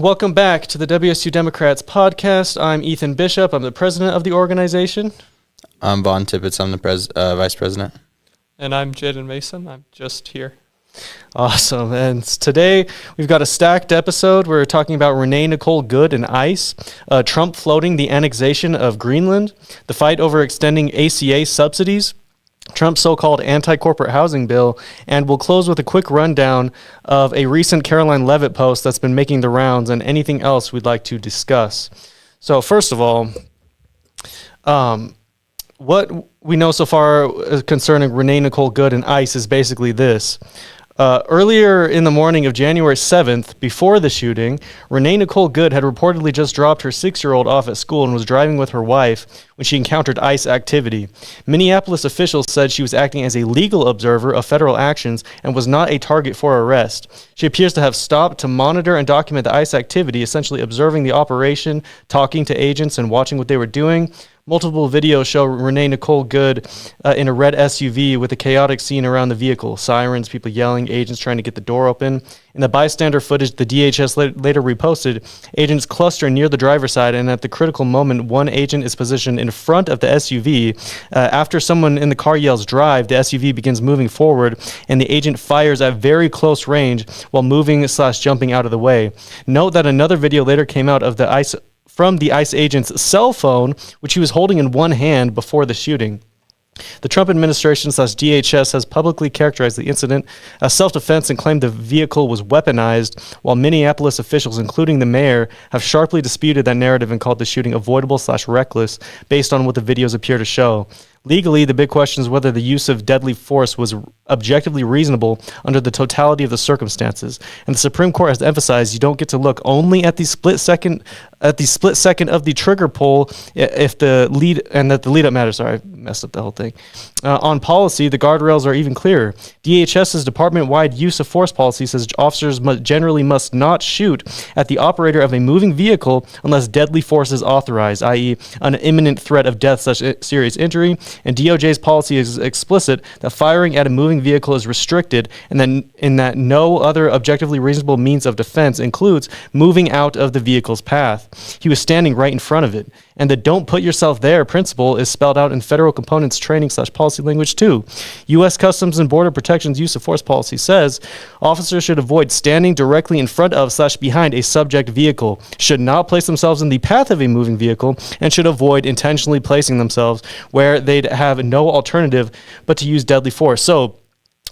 Welcome back to the WSU Democrats Podcast. I'm Ethan Bishop. I'm the president of the organization. I'm Vaughn Tippets. I'm the vice president. And I'm Jayden Mason. I'm just here. Awesome. And today we've got a stacked episode. We're talking about Renee Nicole and ICE, Trump floating the annexation of Greenland, the fight over extending ACA subsidies, Trump's so-called anti-corporate housing bill, and we'll close with a quick rundown of a recent Karoline Leavitt post that's been making the rounds and anything else we'd like to discuss. So first of all, what we know so far concerning Renee Nicole and ICE is basically this. Earlier in the morning of January 7th, before the shooting, Renee Nicole had reportedly just dropped her 6-year-old off at school and was driving with her wife when she encountered ICE activity. Minneapolis officials said she was acting as a legal observer of federal actions and was not a target for arrest. She appears to have stopped to monitor and document the ICE activity, essentially observing the operation, talking to agents, and watching what they were doing. Multiple videos show Renee Nicole in a red SUV with a chaotic scene around the vehicle. Sirens, people yelling, agents trying to get the door open. In the bystander footage the DHS later reposted, agents cluster near the driver's side, and at the critical moment, one agent is positioned in front of the SUV. After someone in the car yells drive, the SUV begins moving forward, and the agent fires at very close range while moving/jumping out of the way. Note that another video later came out of from the ICE agent's cell phone, which he was holding in one hand before the shooting. The Trump administration/DHS has publicly characterized the incident as self-defense and claimed the vehicle was weaponized, while Minneapolis officials, including the mayor, have sharply disputed that narrative and called the shooting avoidable/reckless based on what the videos appear to show. Legally, the big question is whether the use of deadly force was objectively reasonable under the totality of the circumstances. And the Supreme Court has emphasized you don't get to look only at the split second of the trigger pull if the lead-up matters. Sorry, I messed up the whole thing. On policy, the guardrails are even clearer. DHS's department-wide use of force policy says officers generally must not shoot at the operator of a moving vehicle unless deadly force is authorized, i.e. an imminent threat of death/serious injury. And DOJ's policy is explicit that firing at a moving vehicle is restricted, and that no other objectively reasonable means of defense includes moving out of the vehicle's path. He was standing right in front of it. And the don't put yourself there principle is spelled out in federal components training/policy language too. U.S. Customs and Border Protection's use of force policy says officers should avoid standing directly in front of/behind a subject vehicle, should not place themselves in the path of a moving vehicle, and should avoid intentionally placing themselves where they'd have no alternative but to use deadly force. So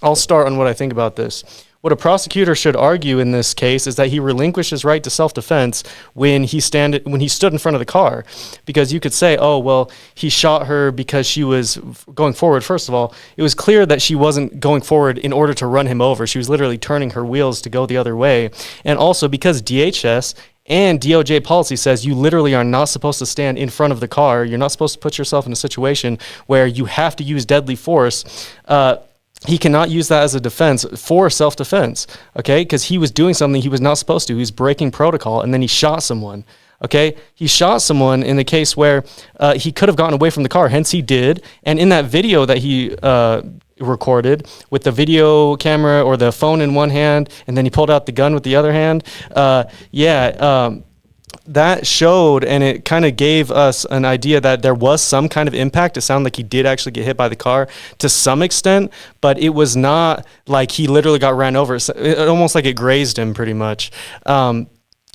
I'll start on what I think about this. What a prosecutor should argue in this case is that he relinquished his right to self-defense when he stood in front of the car. Because you could say, oh, well, he shot her because she was going forward. First of all, it was clear that she wasn't going forward in order to run him over. She was literally turning her wheels to go the other way. And also because DHS and DOJ policy says you literally are not supposed to stand in front of the car. You're not supposed to put yourself in a situation where you have to use deadly force. He cannot use that as a defense for self-defense, okay? Because he was doing something he was not supposed to. He was breaking protocol, and then he shot someone, okay? He shot someone in the case where he could have gotten away from the car, hence he did. And in that video that he recorded with the video camera or the phone in one hand, and then he pulled out the gun with the other hand, that showed, and it kind of gave us an idea that there was some kind of impact. It sounded like he did actually get hit by the car to some extent, but it was not like he literally got ran over. It almost like it grazed him pretty much.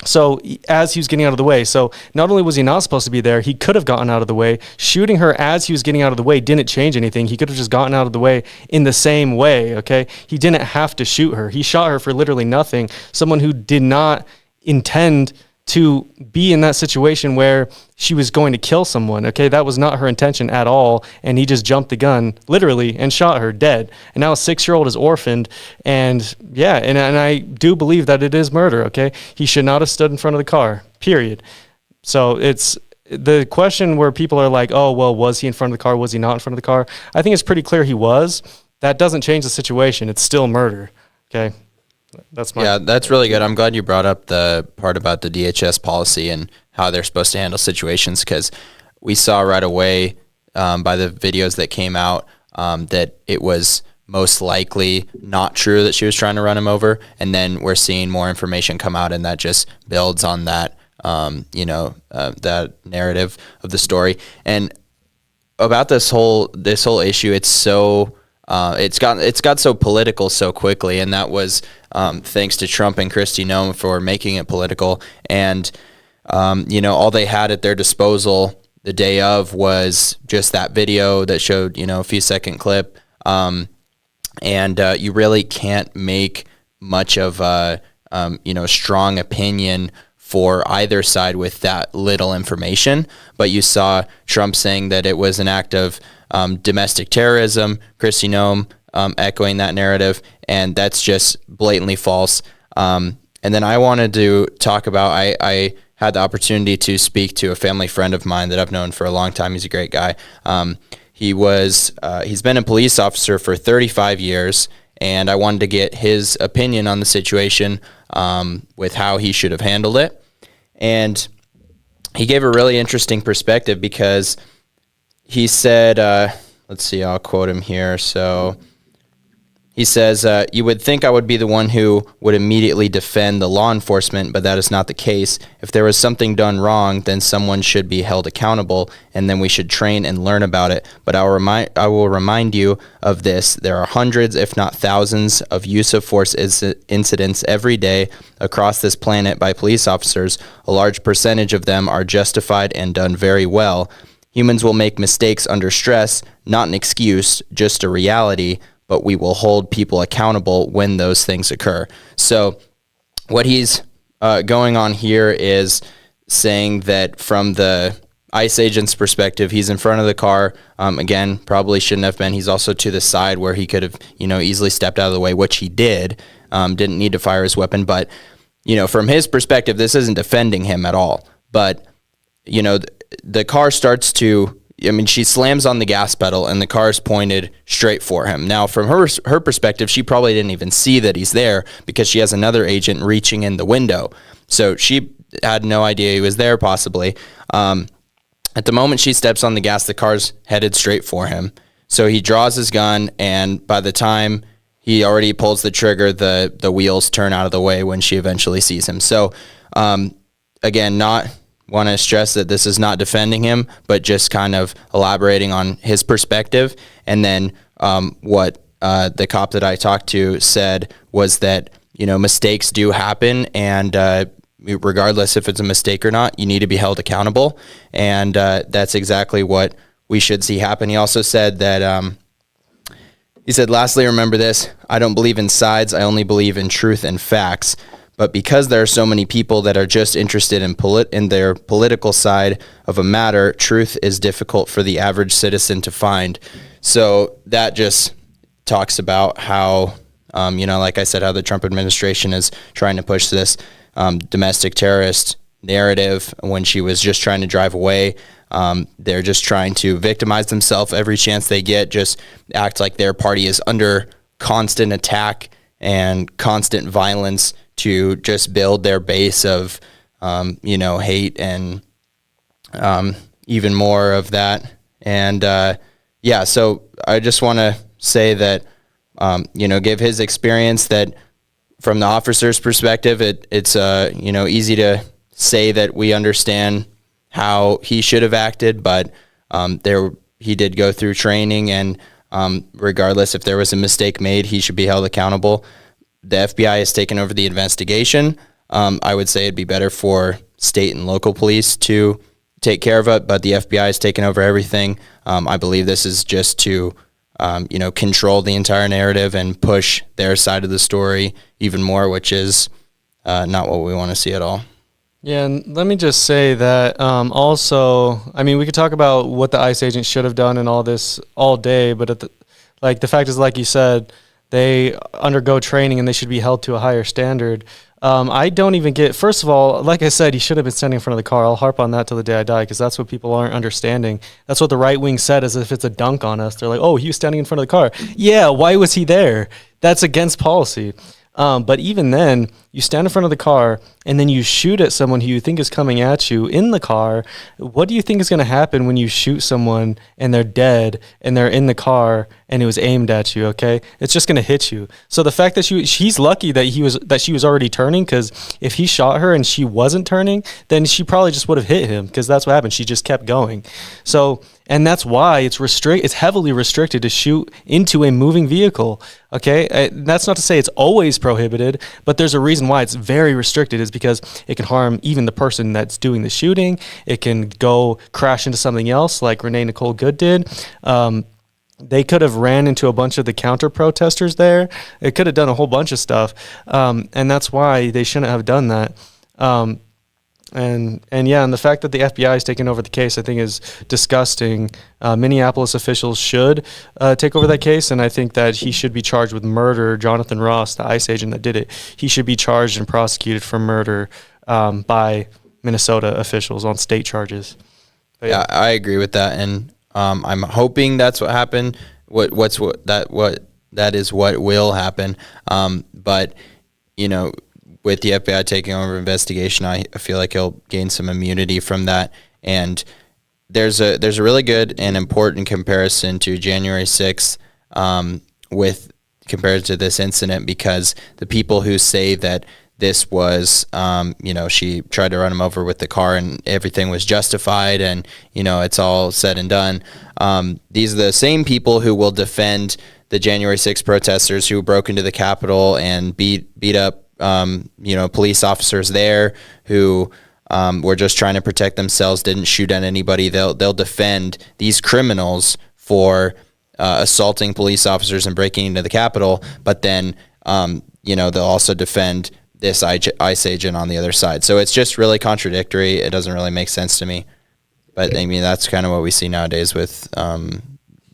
So as he was getting out of the way, so not only was he not supposed to be there, he could have gotten out of the way. Shooting her as he was getting out of the way didn't change anything. He could have just gotten out of the way in the same way, okay? He didn't have to shoot her. He shot her for literally nothing. Someone who did not intend to be in that situation where she was going to kill someone, okay? That was not her intention at all, and he just jumped the gun, literally, and shot her dead. And now a 6-year-old is orphaned, and yeah, and I do believe that it is murder, okay? He should not have stood in front of the car, period. So it's the question where people are like, oh, well, was he in front of the car? Was he not in front of the car? I think it's pretty clear he was. That doesn't change the situation. It's still murder, okay? That's really good. I'm glad you brought up the part about the DHS policy and how they're supposed to handle situations, because we saw right away by the videos that came out that it was most likely not true that she was trying to run him over. And then we're seeing more information come out, and that just builds on that, that narrative of the story. And about this whole issue, it's so it's got so political so quickly, and that was thanks to Trump and Kristi Noem for making it political. And all they had at their disposal the day of was just that video that showed a few second clip, and you really can't make much of a strong opinion for either side with that little information. But you saw Trump saying that it was an act of domestic terrorism, Kristi Noem echoing that narrative, and that's just blatantly false. And then I wanted to talk about, I had the opportunity to speak to a family friend of mine that I've known for a long time. He's a great guy. He's been a police officer for 35 years, and I wanted to get his opinion on the situation with how he should have handled it. And he gave a really interesting perspective, because he said, let's see, I'll quote him here. So he says, you would think I would be the one who would immediately defend the law enforcement, but that is not the case. If there was something done wrong, then someone should be held accountable, and then we should train and learn about it. But I will remind you of this. There are hundreds, if not thousands, of use of force incidents every day across this planet by police officers. A large percentage of them are justified and done very well. Humans will make mistakes under stress, not an excuse, just a reality, but we will hold people accountable when those things occur. So what he's going on here is saying that from the ICE agent's perspective, he's in front of the car. Again, probably shouldn't have been. He's also to the side where he could have, easily stepped out of the way, which he did. Didn't need to fire his weapon. But, from his perspective, this isn't defending him at all. But, the car starts to, she slams on the gas pedal and the car's pointed straight for him. Now, from her perspective, she probably didn't even see that he's there, because she has another agent reaching in the window. So she had no idea he was there, possibly. At the moment she steps on the gas, the car's headed straight for him. So he draws his gun, and by the time he already pulls the trigger, the wheels turn out of the way when she eventually sees him. So, again, not want to stress that this is not defending him, but just kind of elaborating on his perspective. And then what the cop that I talked to said was that, mistakes do happen, and regardless if it's a mistake or not, you need to be held accountable. And that's exactly what we should see happen. He also said that, he said, lastly, remember this: I don't believe in sides. I only believe in truth and facts. But because there are so many people that are just interested in their political side of a matter, truth is difficult for the average citizen to find. So that just talks about how, like I said, how the Trump administration is trying to push this domestic terrorist narrative when she was just trying to drive away. They're just trying to victimize themselves every chance they get, just act like their party is under constant attack and constant violence to just build their base of, hate and even more of that. And, so I just want to say that, give his experience that from the officer's perspective, it's easy to say that we understand how he should have acted, but he did go through training, and regardless if there was a mistake made, he should be held accountable. The FBI has taken over the investigation. I would say it'd be better for state and local police to take care of it, but the FBI has taken over everything. I believe this is just to, control the entire narrative and push their side of the story even more, which is not what we want to see at all. Yeah, and let me just say that also, we could talk about what the ICE agent should have done and all this all day, but the fact is, like you said, they undergo training and they should be held to a higher standard. I don't even get, first of all, like I said, he should have been standing in front of the car. I'll harp on that till the day I die, because that's what people aren't understanding. That's what the right wing said, as if it's a dunk on us. They're like, oh, he was standing in front of the car. Yeah, why was he there? That's against policy. But even then, you stand in front of the car and then you shoot at someone who you think is coming at you in the car. What do you think is going to happen when you shoot someone and they're dead and they're in the car and it was aimed at you? Okay, it's just going to hit you. So the fact that she's lucky that she was already turning, because if he shot her and she wasn't turning, then she probably just would have hit him, because that's what happened. She just kept going. So, and that's why it's heavily restricted to shoot into a moving vehicle. Okay, that's not to say it's always prohibited, but there's a reason why it's very restricted, is because it can harm even the person that's doing the shooting. It can go crash into something else like Renee Nicole Good did. They could have ran into a bunch of the counter protesters there. It could have done a whole bunch of stuff. And that's why they shouldn't have done that. And the fact that the FBI is taking over the case, I think, is disgusting. Minneapolis officials should take over that case, and I think that he should be charged with murder. Jonathan Ross, the ICE agent that did it, he should be charged and prosecuted for murder by Minnesota officials on state charges. But yeah, I agree with that, and I'm hoping that's what happened. That is what will happen. But with the FBI taking over investigation, I feel like he'll gain some immunity from that. And there's a really good and important comparison to January 6th compared to this incident, because the people who say that this was, she tried to run him over with the car and everything was justified and, it's all said and done. These are the same people who will defend the January 6th protesters who broke into the Capitol and beat up police officers there who were just trying to protect themselves, didn't shoot at anybody. They'll defend these criminals for assaulting police officers and breaking into the Capitol, but then they'll also defend this ICE agent on the other side. So it's just really contradictory. It doesn't really make sense to me. But I mean, that's kind of what we see nowadays with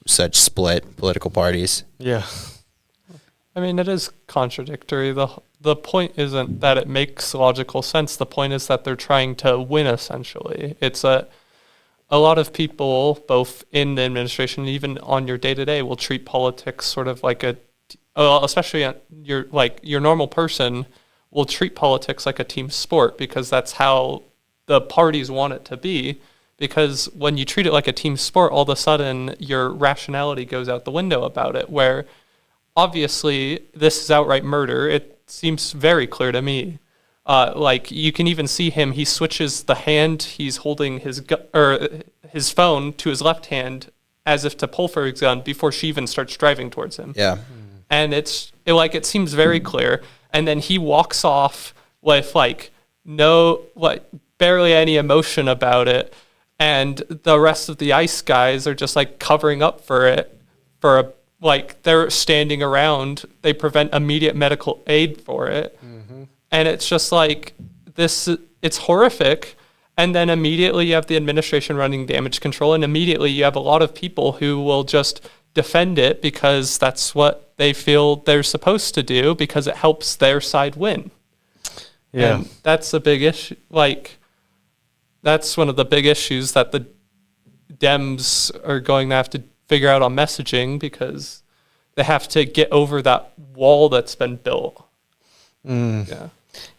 such split political parties. Yeah. I mean, it is contradictory. The point isn't that it makes logical sense. The point is that they're trying to win, essentially. It's a lot of people, both in the administration and even on your day-to-day, will treat politics sort of like especially your normal person will treat politics like a team sport, because that's how the parties want it to be. Because when you treat it like a team sport, all of a sudden your rationality goes out the window about it, where obviously this is outright murder. It seems very clear to me. You can even see him, he switches the hand he's holding his phone to his left hand as if to pull for his gun before she even starts driving towards him. Yeah. And it seems very clear. And then he walks off with barely any emotion about it. And the rest of the ICE guys are just covering up for it they're standing around. They prevent immediate medical aid for it. Mm-hmm. And it's just it's horrific. And then immediately you have the administration running damage control, and immediately you have a lot of people who will just defend it because that's what they feel they're supposed to do, because it helps their side win. Yeah. And that's a big issue. That's one of the big issues that the Dems are going to have to figure out on messaging, because they have to get over that wall that's been built. Yeah,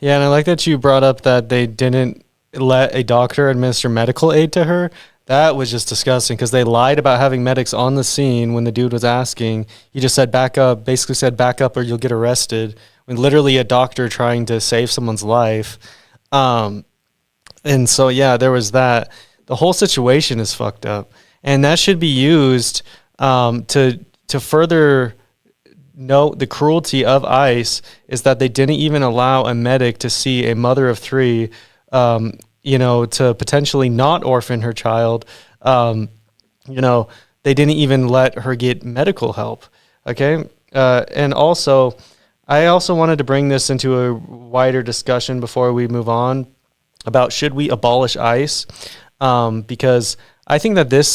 and I like that you brought up that they didn't let a doctor administer medical aid to her. That was just disgusting, because they lied about having medics on the scene when the dude was asking. He just said back up, basically said back up or you'll get arrested, when literally a doctor trying to save someone's life. And so, there was that. The whole situation is fucked up. And that should be used to further note the cruelty of ICE, is that they didn't even allow a medic to see a mother of three, to potentially not orphan her child. They didn't even let her get medical help. Okay. And also, I also wanted to bring this into a wider discussion before we move on about should we abolish ICE, because I think that this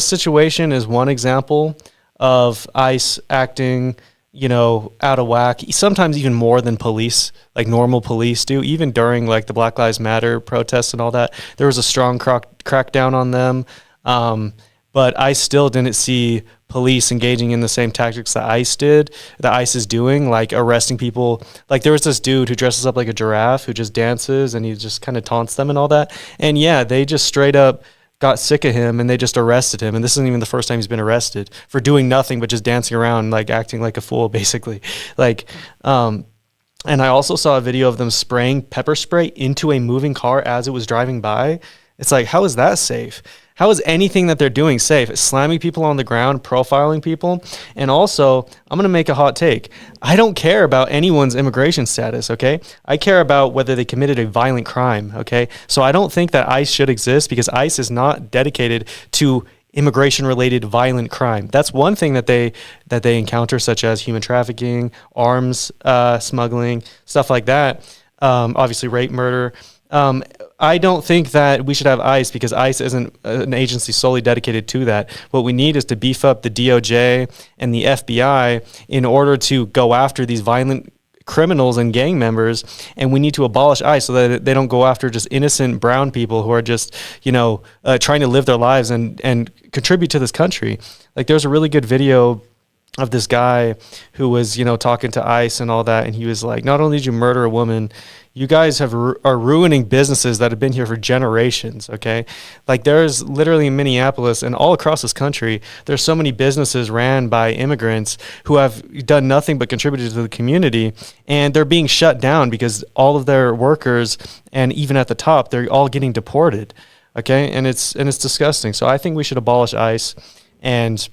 situation is one example of ICE acting, out of whack, sometimes even more than police, like normal police do. Even during the Black Lives Matter protests and all that, there was a strong crackdown on them. but I still didn't see police engaging in the same tactics that ICE is doing, like arresting people. Like there was this dude who dresses up like a giraffe who just dances and he just kind of taunts them and all that. And yeah, they just straight up got sick of him and they just arrested him. And this isn't even the first time he's been arrested for doing nothing but just dancing around, like acting like a fool, basically. Like, and I also saw a video of them spraying pepper spray into a moving car as it was driving by. It's like, how is that safe? How is anything that they're doing safe? It's slamming people on the ground, profiling people. And also, I'm going to make a hot take. I don't care about anyone's immigration status, okay? I care about whether they committed a violent crime, okay? So I don't think that ICE should exist because ICE is not dedicated to immigration-related violent crime. That's one thing that they encounter, such as human trafficking, arms smuggling, stuff like that. Obviously, rape, murder. I don't think that we should have ICE because ICE isn't an agency solely dedicated to that. What we need is to beef up the DOJ and the FBI in order to go after these violent criminals and gang members, and we need to abolish ICE so that they don't go after just innocent brown people who are just, trying to live their lives and contribute to this country. Like there's a really good video of this guy who was, talking to ICE and all that, and he was like, not only did you murder a woman, you guys are ruining businesses that have been here for generations, okay? Like there's literally in Minneapolis and all across this country, there's so many businesses ran by immigrants who have done nothing but contributed to the community, and they're being shut down because all of their workers, and even at the top, they're all getting deported, okay? And it's disgusting. So I think we should abolish ICE and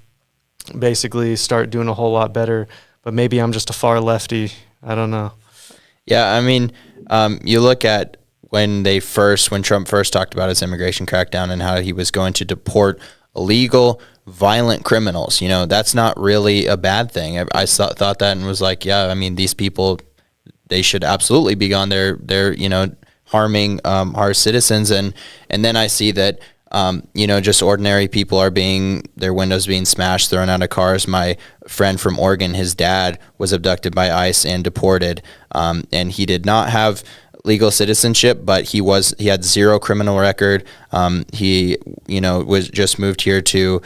basically start doing a whole lot better, but maybe I'm just a far lefty. I don't know. Yeah, I mean, you look at when Trump first talked about his immigration crackdown and how he was going to deport illegal, violent criminals. That's not really a bad thing. I thought that and was like, yeah, I mean, these people, they should absolutely be gone. They're harming our citizens. And then I see that, just ordinary people are their windows being smashed, thrown out of cars. My friend from Oregon, his dad was abducted by ICE and deported. And he did not have legal citizenship, but he had zero criminal record. He, was just moved here to,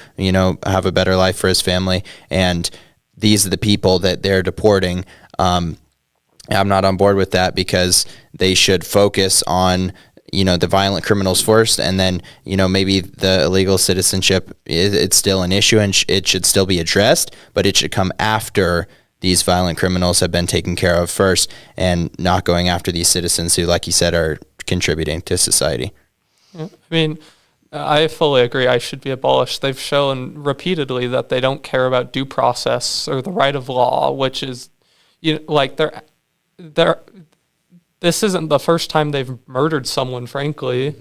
have a better life for his family. And these are the people that they're deporting. I'm not on board with that because they should focus on the violent criminals first, and then, maybe the illegal citizenship, it's still an issue and it should still be addressed, but it should come after these violent criminals have been taken care of first, and not going after these citizens who, like you said, are contributing to society. Yeah. I mean, I fully agree. ICE should be abolished. They've shown repeatedly that they don't care about due process or the right of law, which is, this isn't the first time they've murdered someone, frankly.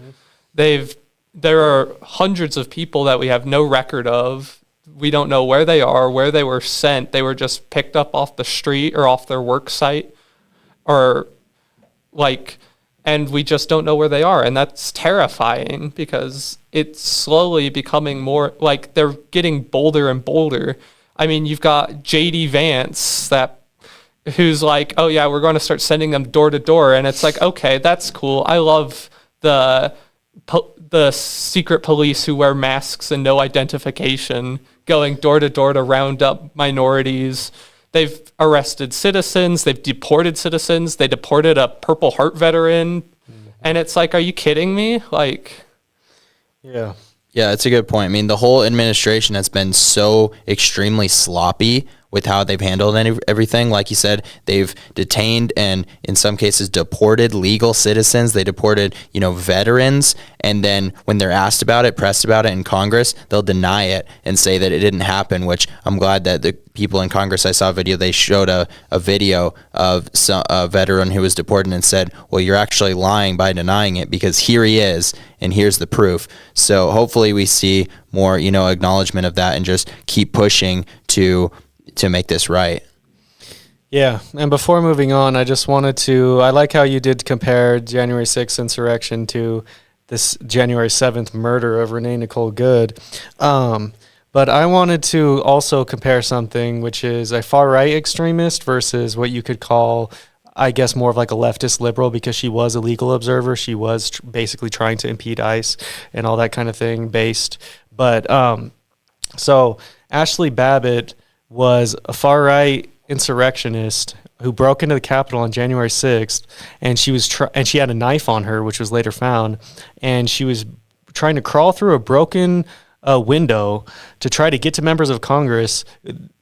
Mm-hmm. There are hundreds of people that we have no record of. We don't know where they are, where they were sent. They were just picked up off the street or off their work site, and we just don't know where they are. And that's terrifying because it's slowly becoming more like they're getting bolder and bolder. I mean, you've got J.D. Vance who's like, oh yeah, we're going to start sending them door to door. And it's like, okay, that's cool. I love the secret police who wear masks and no identification going door to door to round up minorities. They've arrested citizens. They've deported citizens. They deported a Purple Heart veteran. Mm-hmm. And it's like, are you kidding me? Yeah. Yeah, that's a good point. I mean, the whole administration has been so extremely sloppy with how they've handled everything. Like you said, they've detained and in some cases deported legal citizens. They deported, veterans. And then when they're pressed about it in Congress, they'll deny it and say that it didn't happen, which I'm glad that the people in Congress, I saw a video, they showed a video of a veteran who was deported and said, well, you're actually lying by denying it because here he is and here's the proof. So hopefully we see more, acknowledgement of that and just keep pushing to make this right. Yeah, and before moving on, I just wanted I like how you did compare January 6th insurrection to this January 7th murder of Renee Nicole Good. But I wanted to also compare something, which is a far-right extremist versus what you could call, I guess, more of like a leftist liberal, because she was a legal observer. She was basically trying to impede ICE and all that kind of thing based. But So Ashley Babbitt was a far-right insurrectionist who broke into the Capitol on January 6th, and she had a knife on her, which was later found, and she was trying to crawl through a broken window to try to get to members of Congress.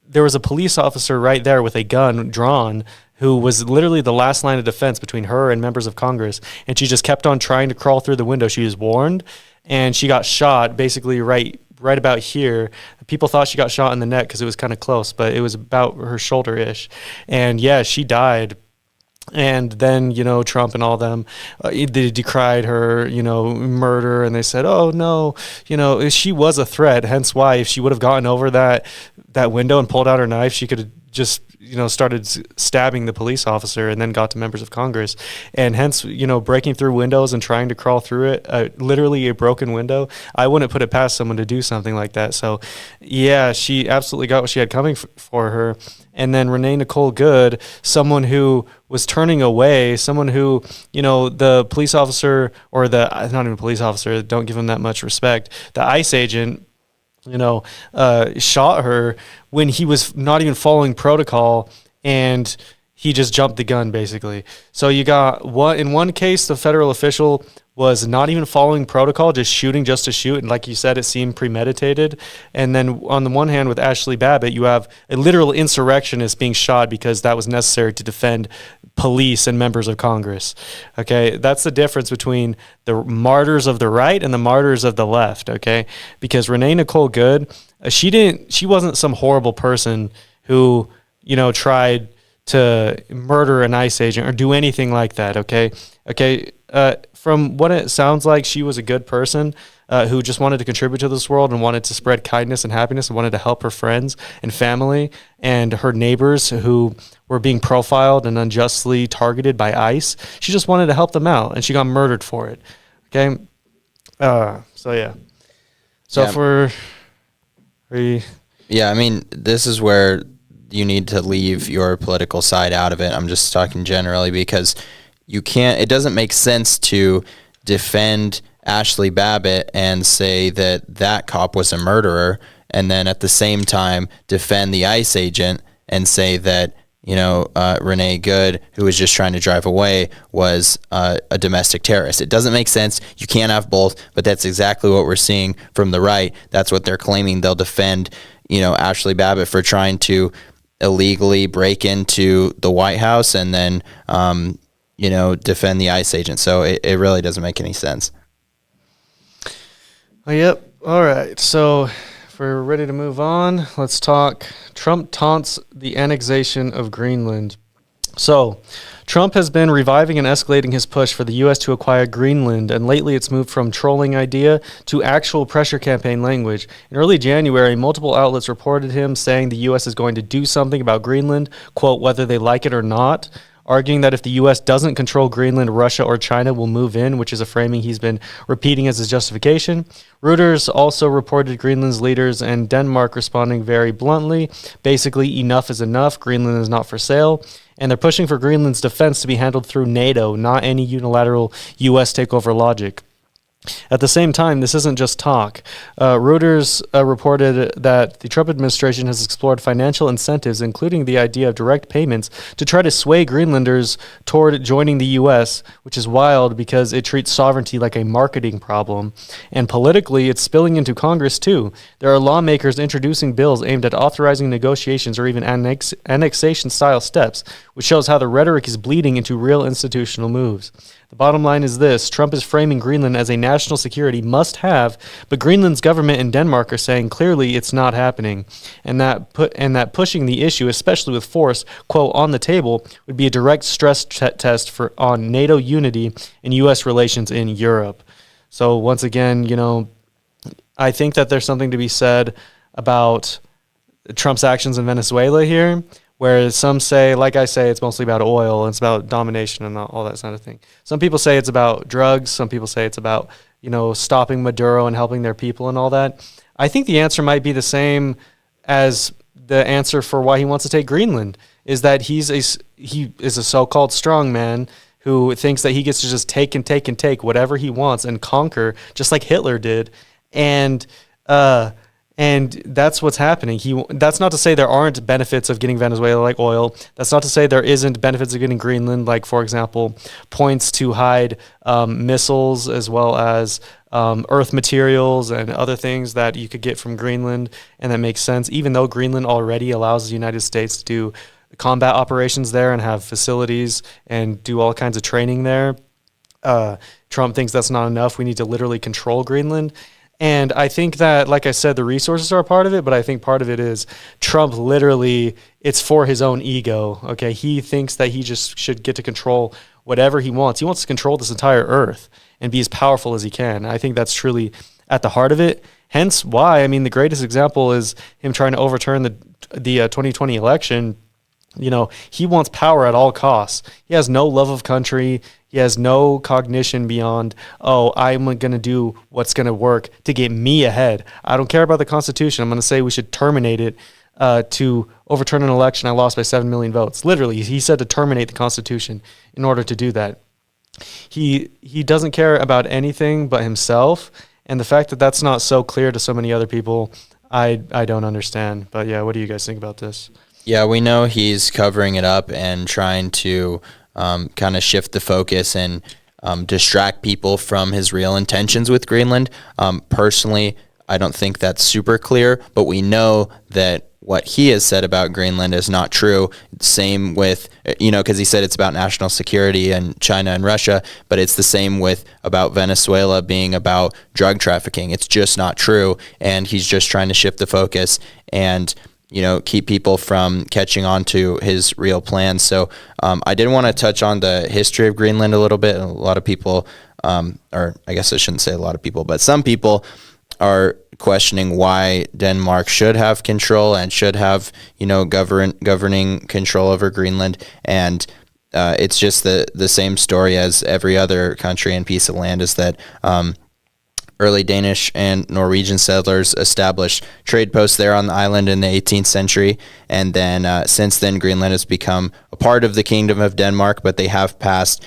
There was a police officer right there with a gun drawn who was literally the last line of defense between her and members of Congress, and she just kept on trying to crawl through the window. She was warned, and she got shot basically right about here. People thought she got shot in the neck because it was kind of close, but it was about her shoulder-ish. And yeah, she died. And then, Trump and all them, they decried her, murder, and they said, oh, no, she was a threat, hence why if she would have gotten over that window and pulled out her knife, she could have just, started stabbing the police officer and then got to members of Congress. And hence, breaking through windows and trying to crawl through it, literally a broken window, I wouldn't put it past someone to do something like that. So, yeah, she absolutely got what she had coming for her. And then Renee Nicole Good, someone who was turning away, someone who, the police officer, or not even police officer, don't give him that much respect, the ICE agent, shot her when he was not even following protocol, and he just jumped the gun, basically. So you got in one case, the federal official was not even following protocol, just shooting just to shoot. And like you said, it seemed premeditated. And then on the one hand, with Ashley Babbitt, you have a literal insurrectionist being shot because that was necessary to defend police and members of Congress. Okay, that's the difference between the martyrs of the right and the martyrs of the left. Okay, because Renee Nicole Good, she wasn't some horrible person who, tried to murder an ICE agent or do anything like that. Okay. From what it sounds like, she was a good person who just wanted to contribute to this world and wanted to spread kindness and happiness and wanted to help her friends and family and her neighbors who were being profiled and unjustly targeted by ICE. She just wanted to help them out, and she got murdered for it. Okay. So yeah. Yeah, I mean, this is where you need to leave your political side out of it. I'm just talking generally because it doesn't make sense to defend Ashley Babbitt and say that cop was a murderer, and then at the same time defend the ICE agent and say that, Renee Good, who was just trying to drive away, was a domestic terrorist. It doesn't make sense. You can't have both, but that's exactly what we're seeing from the right. That's what they're claiming. They'll defend, Ashley Babbitt for trying to illegally break into the White House and then, defend the ICE agent. So it really doesn't make any sense. Yep. All right. So if we're ready to move on, let's talk. Trump taunts the annexation of Greenland. So Trump has been reviving and escalating his push for the U.S. to acquire Greenland, and lately it's moved from trolling idea to actual pressure campaign language. In early January, multiple outlets reported him saying the U.S. is going to do something about Greenland, quote, whether they like it or not, arguing that if the U.S. doesn't control Greenland, Russia or China will move in, which is a framing he's been repeating as his justification. Reuters also reported Greenland's leaders and Denmark responding very bluntly, basically, enough is enough, Greenland is not for sale. And they're pushing for Greenland's defense to be handled through NATO, not any unilateral U.S. takeover logic. At the same time, this isn't just talk. Reuters reported that the Trump administration has explored financial incentives, including the idea of direct payments, to try to sway Greenlanders toward joining the U.S., which is wild because it treats sovereignty like a marketing problem. And politically, it's spilling into Congress, too. There are lawmakers introducing bills aimed at authorizing negotiations or even annexation-style steps, which shows how the rhetoric is bleeding into real institutional moves. The bottom line is this: Trump is framing Greenland as a national security must-have, but Greenland's government and Denmark are saying clearly it's not happening, and that pushing the issue, especially with force, quote, on the table, would be a direct stress test on NATO unity and U.S. relations in Europe. So once again, I think that there's something to be said about Trump's actions in Venezuela here. Whereas some say, like I say, it's mostly about oil and it's about domination and all that kind of thing. Some people say it's about drugs. Some people say it's about, stopping Maduro and helping their people and all that. I think the answer might be the same as the answer for why he wants to take Greenland, is that he is a so-called strongman who thinks that he gets to just take and take and take whatever he wants and conquer, just like Hitler did. And And that's what's happening. That's not to say there aren't benefits of getting Venezuela, like oil. That's not to say there isn't benefits of getting Greenland, like, for example, points to hide missiles, as well as earth materials and other things that you could get from Greenland. And that makes sense, even though Greenland already allows the United States to do combat operations there and have facilities and do all kinds of training there. Trump thinks that's not enough. We need to literally control Greenland. And I think that, like I said, the resources are a part of it, but I think part of it is Trump literally, it's for his own ego, okay? He thinks that he just should get to control whatever he wants. He wants to control this entire earth and be as powerful as he can. I think that's truly at the heart of it. Hence why, I mean, the greatest example is him trying to overturn the 2020 election. You know, he wants power at all costs. He has no love of country. He has no cognition beyond, oh, I'm going to do what's going to work to get me ahead. I don't care about the Constitution. I'm going to say we should terminate it to overturn an election I lost by 7 million votes. Literally, he said to terminate the Constitution in order to do that. He doesn't care about anything but himself, and the fact that that's not so clear to so many other people, I don't understand. But yeah, what do you guys think about this? Yeah, we know he's covering it up and trying to kind of shift the focus and distract people from his real intentions with Greenland. Personally, I don't think that's super clear, but we know that what he has said about Greenland is not true. Same with, because he said it's about national security and China and Russia, but it's the same with about Venezuela being about drug trafficking. It's just not true, and he's just trying to shift the focus and keep people from catching on to his real plans. So I did want to touch on the history of Greenland a little bit. A lot of people, or I guess I shouldn't say a lot of people, but some people are questioning why Denmark should have control and should have, governing control over Greenland. And it's just the same story as every other country and piece of land, is that early Danish and Norwegian settlers established trade posts there on the island in the 18th century, and then since then Greenland has become a part of the Kingdom of Denmark, but they have passed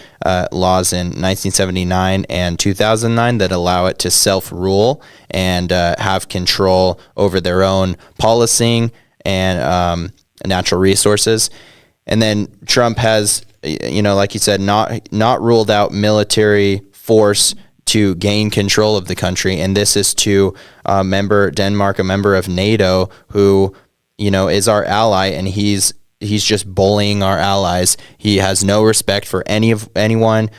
laws in 1979 and 2009 that allow it to self-rule and have control over their own policing and natural resources. And then Trump has, like you said, not ruled out military force to gain control of the country, and this is to Denmark, a member of NATO, who is our ally, and he's just bullying our allies. He has no respect for anyone.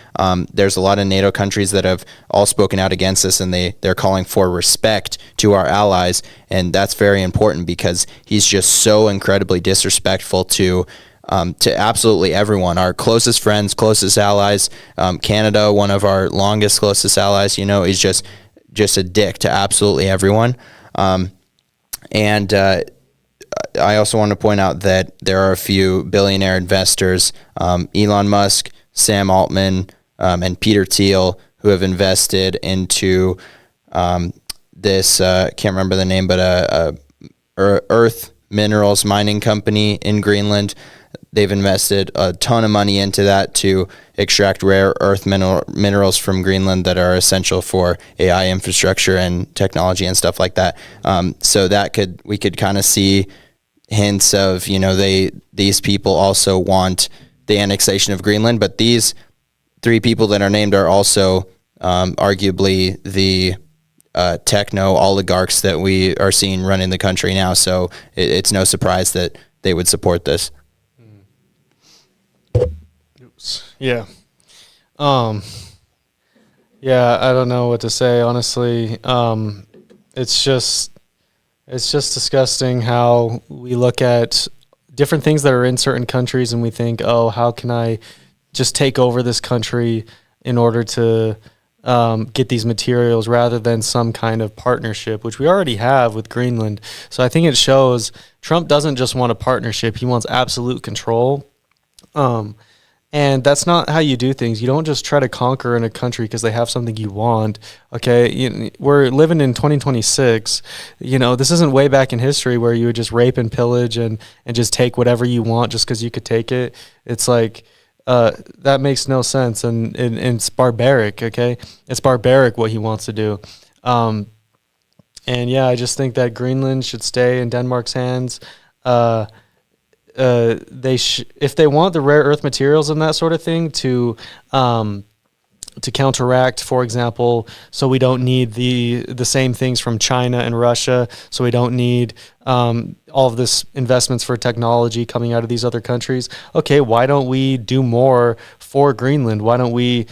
There's a lot of NATO countries that have all spoken out against this, and they're calling for respect to our allies, and that's very important because he's just so incredibly disrespectful to absolutely everyone, our closest friends, closest allies. Canada, one of our longest, closest allies, he's just a dick to absolutely everyone. And I also want to point out that there are a few billionaire investors, Elon Musk, Sam Altman, and Peter Thiel, who have invested into this, can't remember the name, but earth minerals mining company in Greenland. They've invested a ton of money into that to extract rare earth minerals from Greenland that are essential for AI infrastructure and technology and stuff like that. So we could kind of see hints of, these people also want the annexation of Greenland, but these three people that are named are also arguably the techno oligarchs that we are seeing running the country now. So it's no surprise that they would support this. Yeah. Yeah, I don't know what to say, honestly. It's just disgusting how we look at different things that are in certain countries and we think, oh, how can I just take over this country in order to get these materials, rather than some kind of partnership, which we already have with Greenland. So I think it shows Trump doesn't just want a partnership. He wants absolute control. And that's not how you do things. You don't just try to conquer in a country because they have something you want. Okay, we're living in 2026. This isn't way back in history where you would just rape and pillage and just take whatever you want just because you could take it. It's like that makes no sense, and it's barbaric. Okay, it's barbaric what he wants to do. And yeah, I just think that Greenland should stay in Denmark's hands. If they want the rare earth materials and that sort of thing to counteract, for example, so we don't need the same things from China and Russia, so we don't need all of this investments for technology coming out of these other countries. Okay, why don't we do more for Greenland? Why don't we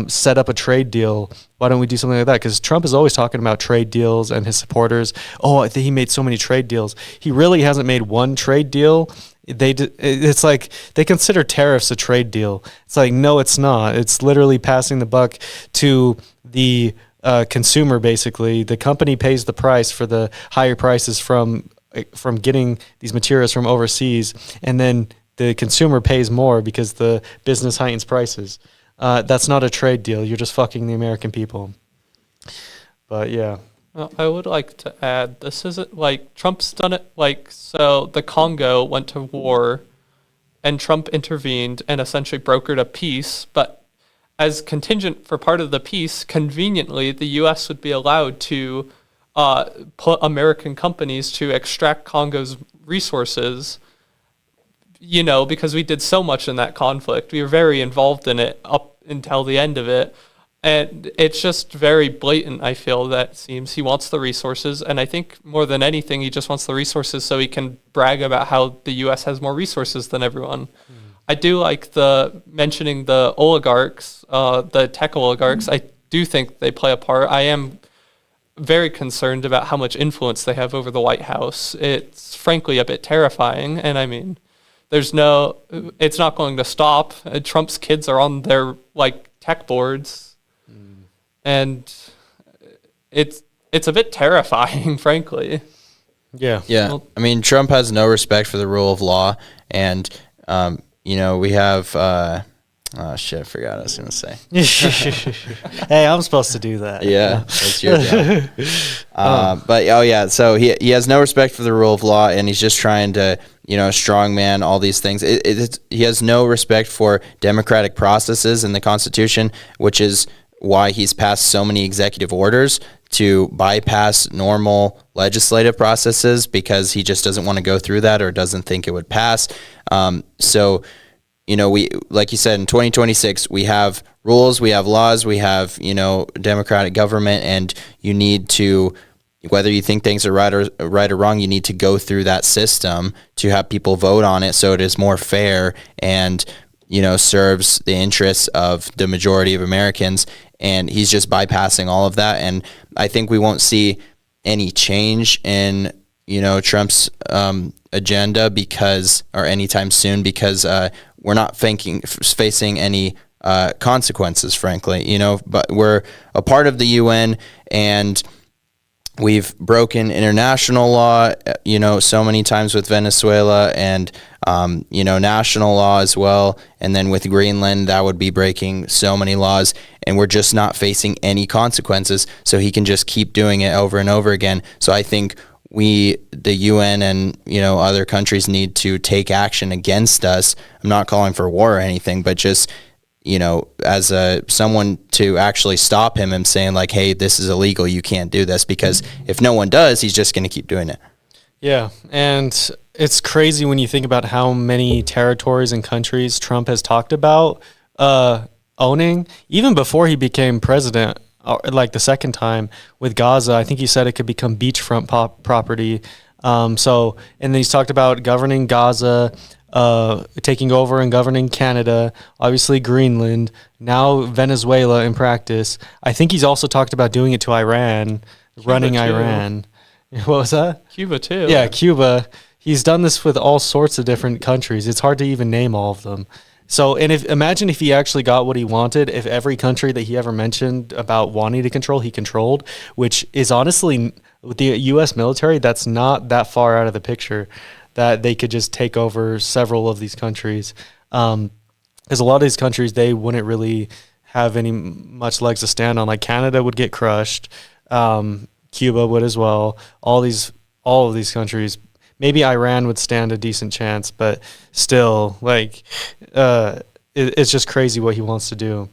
set up a trade deal? Why don't we do something like that? Because Trump is always talking about trade deals and his supporters. Oh, I think he made so many trade deals. He really hasn't made one trade deal. It's like they consider tariffs a trade deal. It's like, no, it's not. It's literally passing the buck to the consumer, basically. The company pays the price for the higher prices from getting these materials from overseas, and then the consumer pays more because the business heightens prices. That's not a trade deal. You're just fucking the American people. But yeah. Well, I would like to add, this isn't like Trump's done it so the Congo went to war and Trump intervened and essentially brokered a peace, but as contingent for part of the peace, conveniently, the U.S. would be allowed to put American companies to extract Congo's resources, because we did so much in that conflict. We were very involved in it up until the end of it. And it's just very blatant, I feel, that seems. He wants the resources, and I think more than anything, he just wants the resources so he can brag about how the U.S. has more resources than everyone. I do like mentioning the oligarchs, the tech oligarchs. I do think they play a part. I am very concerned about how much influence they have over the White House. It's frankly a bit terrifying, and I mean, it's not going to stop. Trump's kids are on their tech boards. And it's a bit terrifying, frankly. Yeah. Yeah. Well, I mean, Trump has no respect for the rule of law. And, we have, I forgot what I was going to say. Hey, I'm supposed to do that. Yeah, that's your job. So he has no respect for the rule of law, and he's just trying to, strongman all these things. He has no respect for democratic processes in the Constitution, which is why he's passed so many executive orders to bypass normal legislative processes, because he just doesn't want to go through that or doesn't think it would pass. We, like you said, in 2026, we have rules, we have laws, we have, democratic government, and you need to, whether you think things are right or wrong, you need to go through that system to have people vote on it so it is more fair and, serves the interests of the majority of Americans. And he's just bypassing all of that. And I think we won't see any change in, Trump's agenda anytime soon, because we're not facing any consequences, frankly, but we're a part of the UN, and we've broken international law, so many times with Venezuela, and, national law as well. And then with Greenland, that would be breaking so many laws, and we're just not facing any consequences. So he can just keep doing it over and over again. So I think the UN and, other countries need to take action against us. I'm not calling for war or anything, but just, as someone to actually stop him and saying hey, this is illegal, you can't do this, because if no one does, he's just going to keep doing it. Yeah, and it's crazy when you think about how many territories and countries Trump has talked about owning, even before he became president, the second time with Gaza. I think he said it could become beachfront property. And then he's talked about governing Gaza, taking over and governing Canada, obviously Greenland, now Venezuela in practice. I think he's also talked about doing it to Iran, running Iran. What was that? Cuba too. Yeah, Cuba. He's done this with all sorts of different countries. It's hard to even name all of them. So, and imagine if he actually got what he wanted, if every country that he ever mentioned about wanting to control, he controlled, which is honestly, with the U.S. military, that's not that far out of the picture, that they could just take over several of these countries. Because a lot of these countries, they wouldn't really have any much legs to stand on. Like Canada would get crushed. Cuba would as well. All of these countries. Maybe Iran would stand a decent chance, but still, it's just crazy what he wants to do.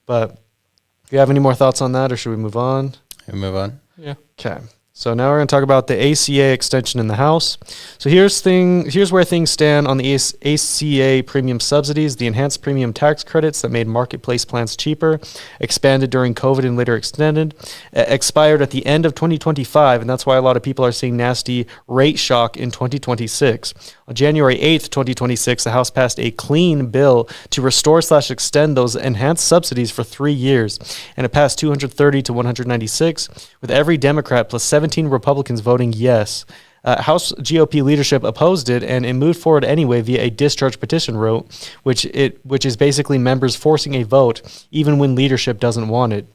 But do you have any more thoughts on that, or should we move on? We move on. Yeah. Okay. So now we're going to talk about the ACA extension in the House. So here's where things stand on the ACA premium subsidies. The enhanced premium tax credits that made marketplace plans cheaper, expanded during COVID and later extended, expired at the end of 2025, and that's why a lot of people are seeing nasty rate shock in 2026. On January 8th, 2026, the House passed a clean bill to restore/extend those enhanced subsidies for 3 years, and it passed 230 to 196, with every Democrat plus 17 Republicans voting yes. House GOP leadership opposed it, and it moved forward anyway via a discharge petition vote, which is basically members forcing a vote even when leadership doesn't want it.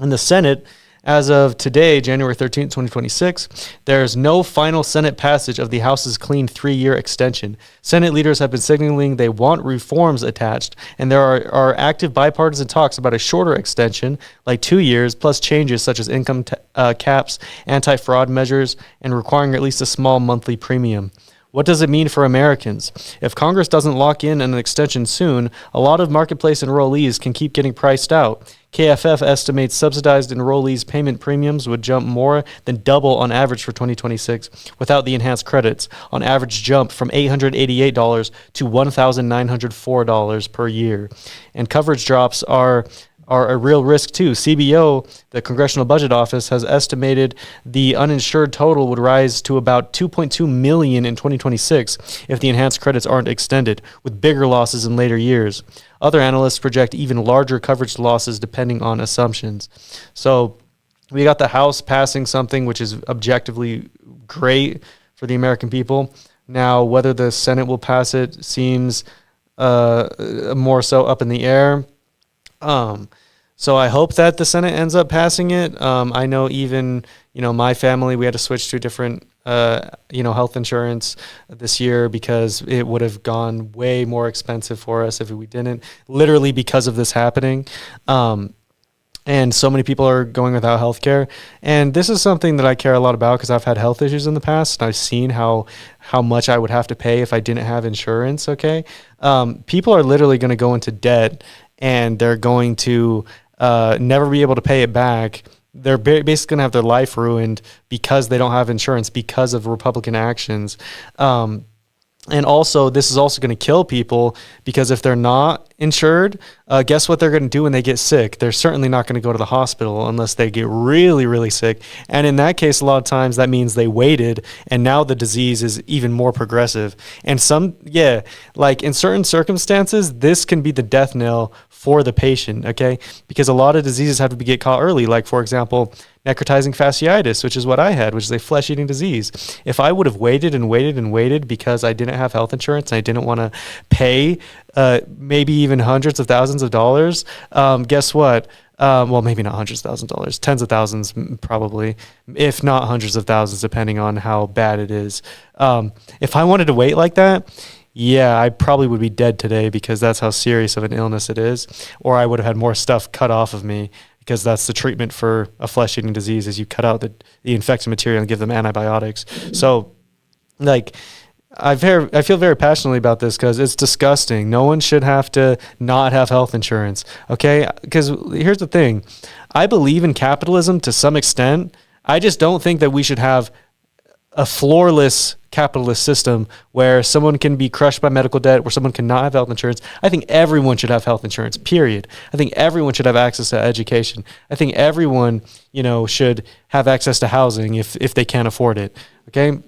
In the Senate, as of today, January 13th, 2026, there's no final Senate passage of the House's clean 3-year extension. Senate leaders have been signaling they want reforms attached, and there are active bipartisan talks about a shorter extension, like 2 years, plus changes such as income caps, anti-fraud measures, and requiring at least a small monthly premium. What does it mean for Americans? If Congress doesn't lock in an extension soon, a lot of marketplace enrollees can keep getting priced out. KFF estimates subsidized enrollees' payment premiums would jump more than double on average for 2026 without the enhanced credits, on average jump from $888 to $1,904 per year. And coverage drops are a real risk too. CBO, the Congressional Budget Office, has estimated the uninsured total would rise to about 2.2 million in 2026 if the enhanced credits aren't extended, with bigger losses in later years. Other analysts project even larger coverage losses depending on assumptions. So we got the House passing something which is objectively great for the American people. Now, whether the Senate will pass it seems more so up in the air. So I hope that the Senate ends up passing it. I know even, my family, we had to switch to a different, health insurance this year because it would have gone way more expensive for us if we didn't, literally because of this happening. And so many people are going without health care. And this is something that I care a lot about because I've had health issues in the past, and I've seen how much I would have to pay if I didn't have insurance, okay? People are literally going to go into debt, and they're going to never be able to pay it back. They're basically going to have their life ruined because they don't have insurance because of Republican actions. And also, this is also going to kill people because if they're not insured, guess what they're going to do when they get sick? They're certainly not going to go to the hospital unless they get really, really sick. And in that case, a lot of times that means they waited, and now the disease is even more progressive. And like in certain circumstances, this can be the death knell for the patient, okay? Because a lot of diseases have to get caught early. Like, for example, necrotizing fasciitis, which is what I had, which is a flesh-eating disease. If I would have waited and waited and waited because I didn't have health insurance and I didn't want to pay maybe even hundreds of thousands of dollars, guess what? Well, maybe not hundreds of thousands of dollars, tens of thousands probably, if not hundreds of thousands, depending on how bad it is. If I wanted to wait like that, yeah, I probably would be dead today because that's how serious of an illness it is, or I would have had more stuff cut off of me. Because that's the treatment for a flesh-eating disease is you cut out the infected material and give them antibiotics. So, like, I feel very passionately about this because it's disgusting. No one should have to not have health insurance, okay? Because here's the thing. I believe in capitalism to some extent. I just don't think that we should have a floorless capitalist system where someone can be crushed by medical debt, where someone cannot have health insurance. I think everyone should have health insurance, period. I think everyone should have access to education. I think everyone, should have access to housing if they can't afford it, okay?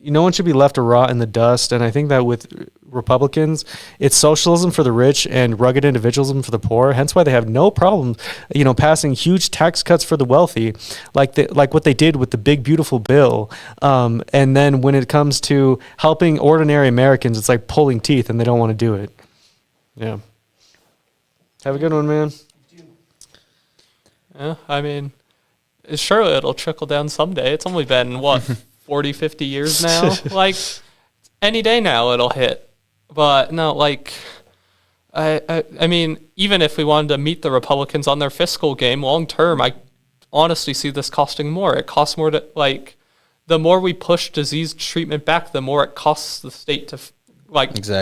No one should be left to rot in the dust, and I think that with Republicans, it's socialism for the rich and rugged individualism for the poor. Hence why they have no problem, passing huge tax cuts for the wealthy, like what they did with the big beautiful bill. And then when it comes to helping ordinary Americans, it's like pulling teeth, and they don't want to do it. Yeah. Have a good one, man. Yeah, I mean, surely it'll trickle down someday. It's only been 40, 50 years now. Like, any day now it'll hit. But no, like, I mean, even if we wanted to meet the Republicans on their fiscal game long term, I honestly see this costing more. It costs more to, like, the more we push disease treatment back, the more it costs the state to,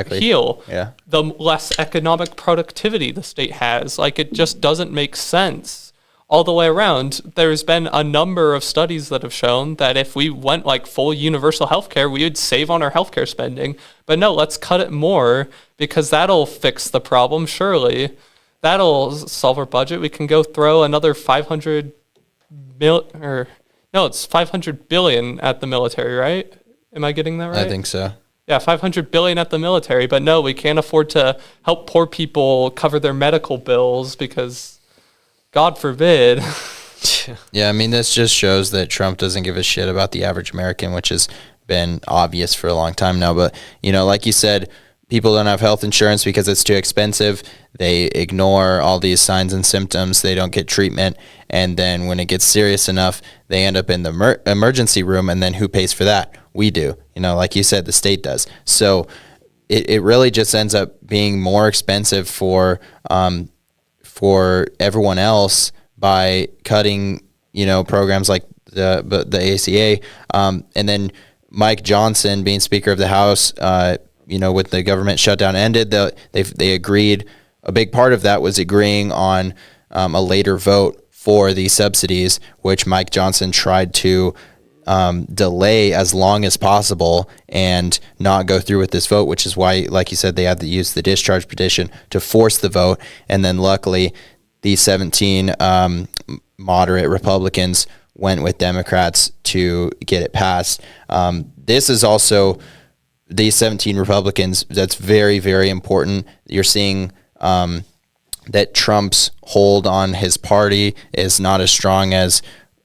heal. Yeah. The less economic productivity the state has. Like, it just doesn't make sense. all the way around. There's been a number of studies that have shown that if we went like full universal healthcare, we would save on our healthcare spending. But no, let's cut it more because that'll fix the problem, surely. That'll solve our budget. We can go throw another 500 billion at the military, right? Am I getting that right? I think so. Yeah, 500 billion at the military, but no, we can't afford to help poor people cover their medical bills because God forbid. Yeah, I mean, this just shows that Trump doesn't give a shit about the average American, which has been obvious for a long time now. But, like you said, people don't have health insurance because it's too expensive. They ignore all these signs and symptoms. They don't get treatment. And then when it gets serious enough, they end up in the emergency room. And then who pays for that? We do. Like you said, the state does. So it really just ends up being more expensive for everyone else by cutting, programs like the ACA. And then Mike Johnson being Speaker of the House, with the government shutdown ended, they agreed. A big part of that was agreeing on a later vote for the subsidies, which Mike Johnson tried to delay as long as possible and not go through with this vote, which is why, like you said, they had to use the discharge petition to force the vote. And then luckily, the 17 moderate Republicans went with Democrats to get it passed. This is also these 17 Republicans. That's very, very important. You're seeing that Trump's hold on his party is not as strong as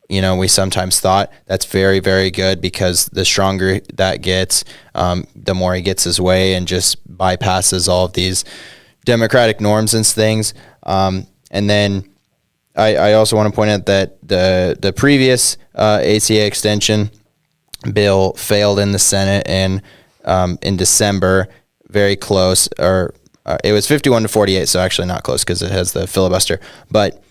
we sometimes thought. That's very, very good because the stronger that gets, the more he gets his way and just bypasses all of these democratic norms and things. And then I also want to point out that the previous ACA extension bill failed in the Senate in December, very close, or it was 51-48, so actually not close because it has the filibuster. But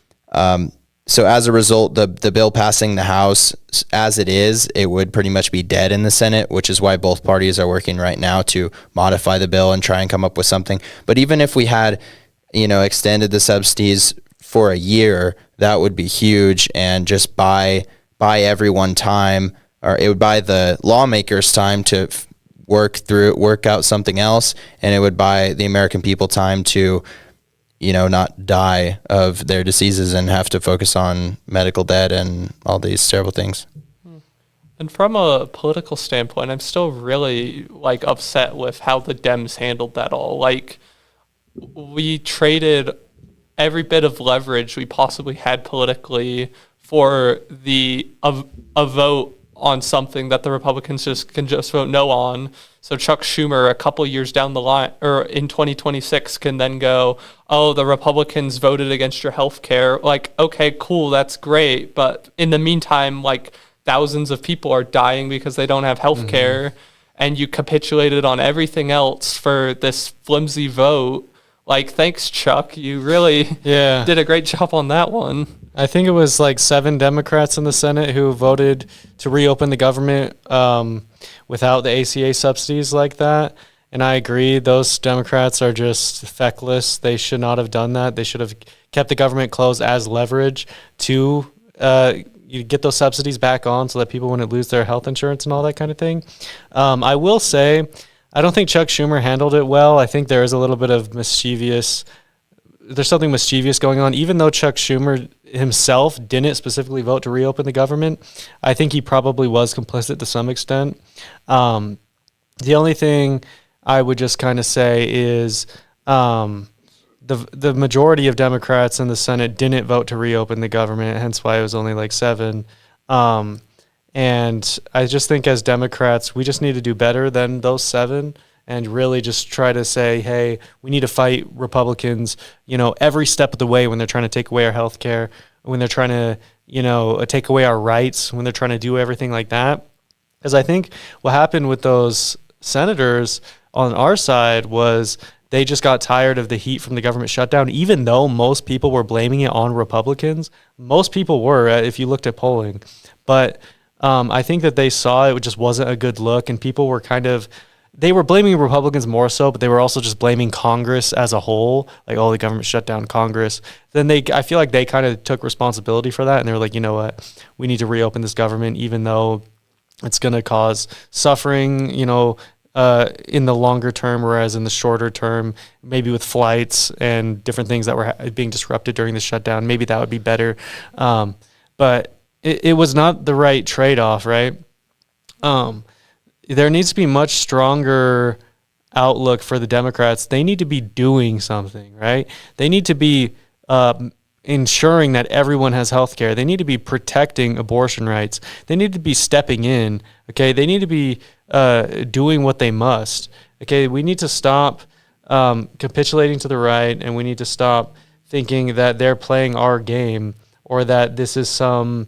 so as a result, the bill passing the House as it is, it would pretty much be dead in the Senate, which is why both parties are working right now to modify the bill and try and come up with something. But even if we had, extended the subsidies for a year, that would be huge and just buy everyone time, or it would buy the lawmakers time to work out something else, and it would buy the American people time to not die of their diseases and have to focus on medical debt and all these terrible things. And from a political standpoint, I'm still really upset with how the Dems handled that all. We traded every bit of leverage we possibly had politically for a vote on something that the Republicans can just vote no on. So Chuck Schumer, a couple years down the line, or in 2026, can then go, oh, the Republicans voted against your health care. Okay, cool, that's great. But in the meantime, thousands of people are dying because they don't have health care, and you capitulated on everything else for this flimsy vote. Thanks, Chuck. You really did a great job on that one. I think it was 7 Democrats in the Senate who voted to reopen the government without the ACA subsidies like that. And I agree, those Democrats are just feckless. They should not have done that. They should have kept the government closed as leverage to you get those subsidies back on so that people wouldn't lose their health insurance and all that kind of thing. I will say, I don't think Chuck Schumer handled it well. I think there is a little bit of there's something mischievous going on. Even though Chuck Schumer himself didn't specifically vote to reopen the government, I think he probably was complicit to some extent. The only thing I would just kind of say is the majority of Democrats in the Senate didn't vote to reopen the government, hence why it was only 7. And I just think as Democrats, we just need to do better than those 7 and really just try to say, hey, we need to fight Republicans, every step of the way when they're trying to take away our health care, when they're trying to, take away our rights, when they're trying to do everything like that. Because I think what happened with those senators on our side was they just got tired of the heat from the government shutdown, even though most people were blaming it on Republicans. Most people were, if you looked at polling. But I think that they saw it just wasn't a good look, and people were kind of they were blaming Republicans more so, but they were also just blaming Congress as a whole, like, oh, the government shut down Congress. Then I feel like they kind of took responsibility for that, and they were like, you know what, we need to reopen this government, even though it's going to cause suffering, in the longer term, whereas in the shorter term, maybe with flights and different things that were being disrupted during the shutdown, maybe that would be better. But it was not the right trade-off, right? There needs to be much stronger outlook for the Democrats. They need to be doing something, right? They need to be ensuring that everyone has health care. They need to be protecting abortion rights. They need to be stepping in, okay? They need to be doing what they must, okay? We need to stop capitulating to the right, and we need to stop thinking that they're playing our game or that this is some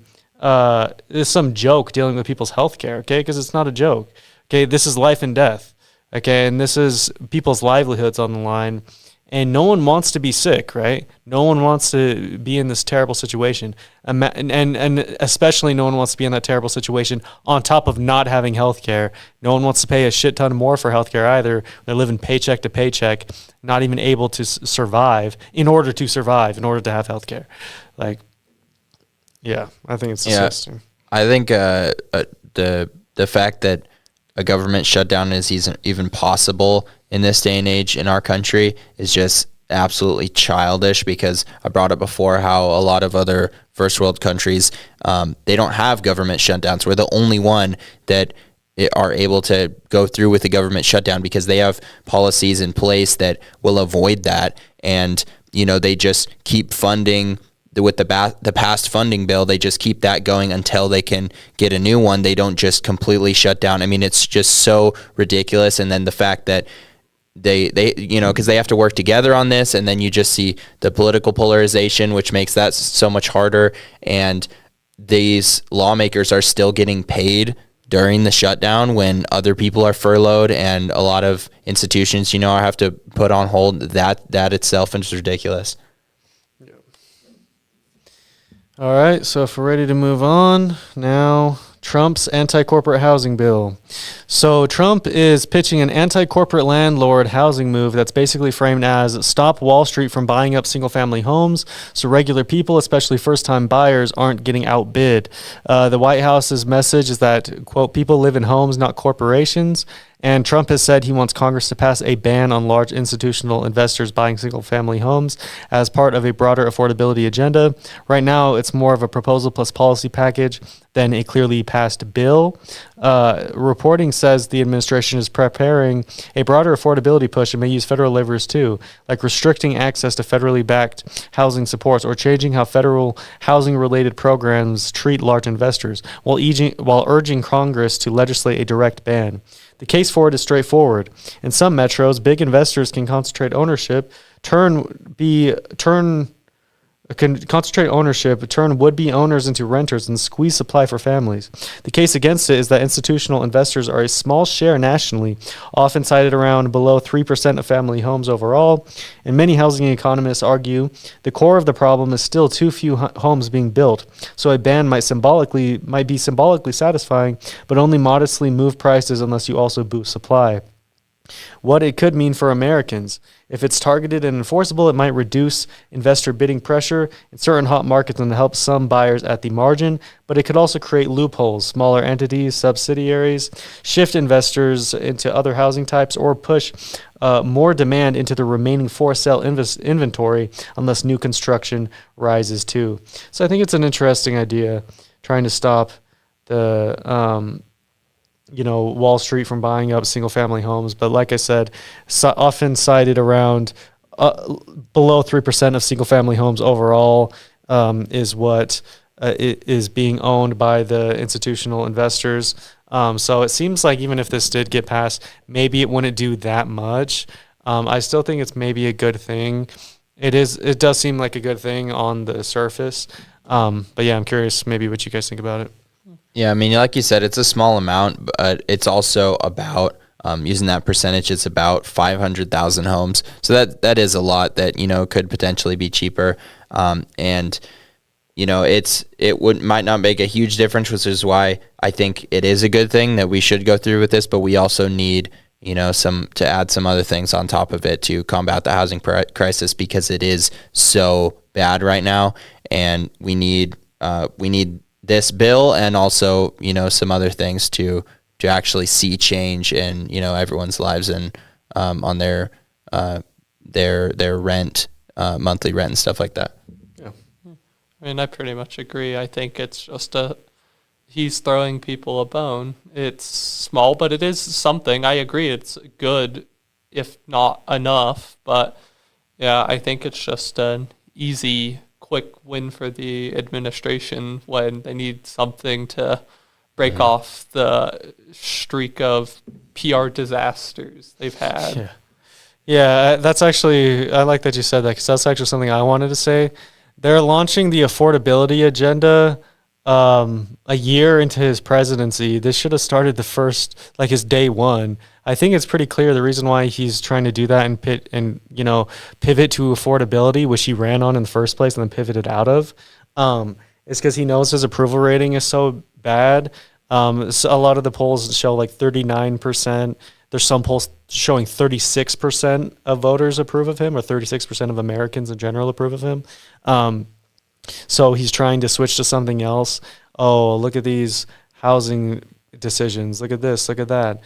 joke dealing with people's health care, okay? Because it's not a joke, okay? This is life and death, okay? And this is people's livelihoods on the line. And no one wants to be sick, right? No one wants to be in this terrible situation. And especially no one wants to be in that terrible situation on top of not having health care. No one wants to pay a shit ton more for health care either. They're living paycheck to paycheck, not even able to survive in order to have health care. Like, yeah, I think it's disgusting. I think the fact that a government shutdown is even possible in this day and age in our country is just absolutely childish, because I brought up before how a lot of other first world countries, they don't have government shutdowns. We're the only one that are able to go through with the government shutdown because they have policies in place that will avoid that. And, they just keep funding with the past funding bill. They just keep that going until they can get a new one. They don't just completely shut down. I mean, it's just so ridiculous. And then the fact that they because they have to work together on this, and then you just see the political polarization, which makes that so much harder. And these lawmakers are still getting paid during the shutdown when other people are furloughed, and a lot of institutions, have to put on hold. That itself is ridiculous. All right, so if we're ready to move on, now Trump's anti-corporate housing bill. So Trump is pitching an anti-corporate landlord housing move that's basically framed as stop Wall Street from buying up single-family homes so regular people, especially first-time buyers, aren't getting outbid. The White House's message is that, quote, people live in homes, not corporations. And Trump has said he wants Congress to pass a ban on large institutional investors buying single-family homes as part of a broader affordability agenda. Right now, it's more of a proposal plus policy package than a clearly passed bill. Reporting says the administration is preparing a broader affordability push and may use federal levers too, like restricting access to federally backed housing supports or changing how federal housing-related programs treat large investors, while urging Congress to legislate a direct ban. The case for it is straightforward. In some metros, big investors can concentrate ownership, turn would-be owners into renters, and squeeze supply for families. The case against it is that institutional investors are a small share nationally, often cited around below 3% of family homes overall. And many housing economists argue the core of the problem is still too few homes being built. So a ban might be symbolically satisfying, but only modestly move prices unless you also boost supply. What it could mean for Americans. If it's targeted and enforceable, it might reduce investor bidding pressure in certain hot markets and help some buyers at the margin, but it could also create loopholes, smaller entities, subsidiaries, shift investors into other housing types, or push more demand into the remaining for-sale inventory unless new construction rises too. So I think it's an interesting idea, trying to stop the Wall Street from buying up single-family homes. But like I said, often cited around below 3% of single-family homes overall is what is being owned by the institutional investors. So it seems like even if this did get passed, maybe it wouldn't do that much. I still think it's maybe a good thing. It does seem like a good thing on the surface. But yeah, I'm curious maybe what you guys think about it. Yeah, I mean, like you said, it's a small amount, but it's also about, using that percentage, it's about 500,000 homes. So that is a lot that, could potentially be cheaper. And it might not make a huge difference, which is why I think it is a good thing that we should go through with this, but we also need to add some other things on top of it to combat the housing crisis, because it is so bad right now, and we need this bill and also some other things to actually see change in everyone's lives and on their rent, monthly rent and stuff like that. Yeah, I mean, I pretty much agree. I think it's just he's throwing people a bone. It's small, but it is something. I agree, it's good, if not enough. But yeah, I think it's just an easy, quick win for the administration when they need something to break off the streak of PR disasters they've had. Yeah, that's actually, I like that you said that, because that's actually something I wanted to say. They're launching the affordability agenda a year into his presidency. This should have started his day one. I think it's pretty clear the reason why he's trying to do that and pivot to affordability, which he ran on in the first place and then pivoted out of, is because he knows his approval rating is so bad. So a lot of the polls show like 39%. There's some polls showing 36% of voters approve of him, or 36% of Americans in general approve of him. So he's trying to switch to something else. Oh, look at these housing decisions. Look at this. Look at that.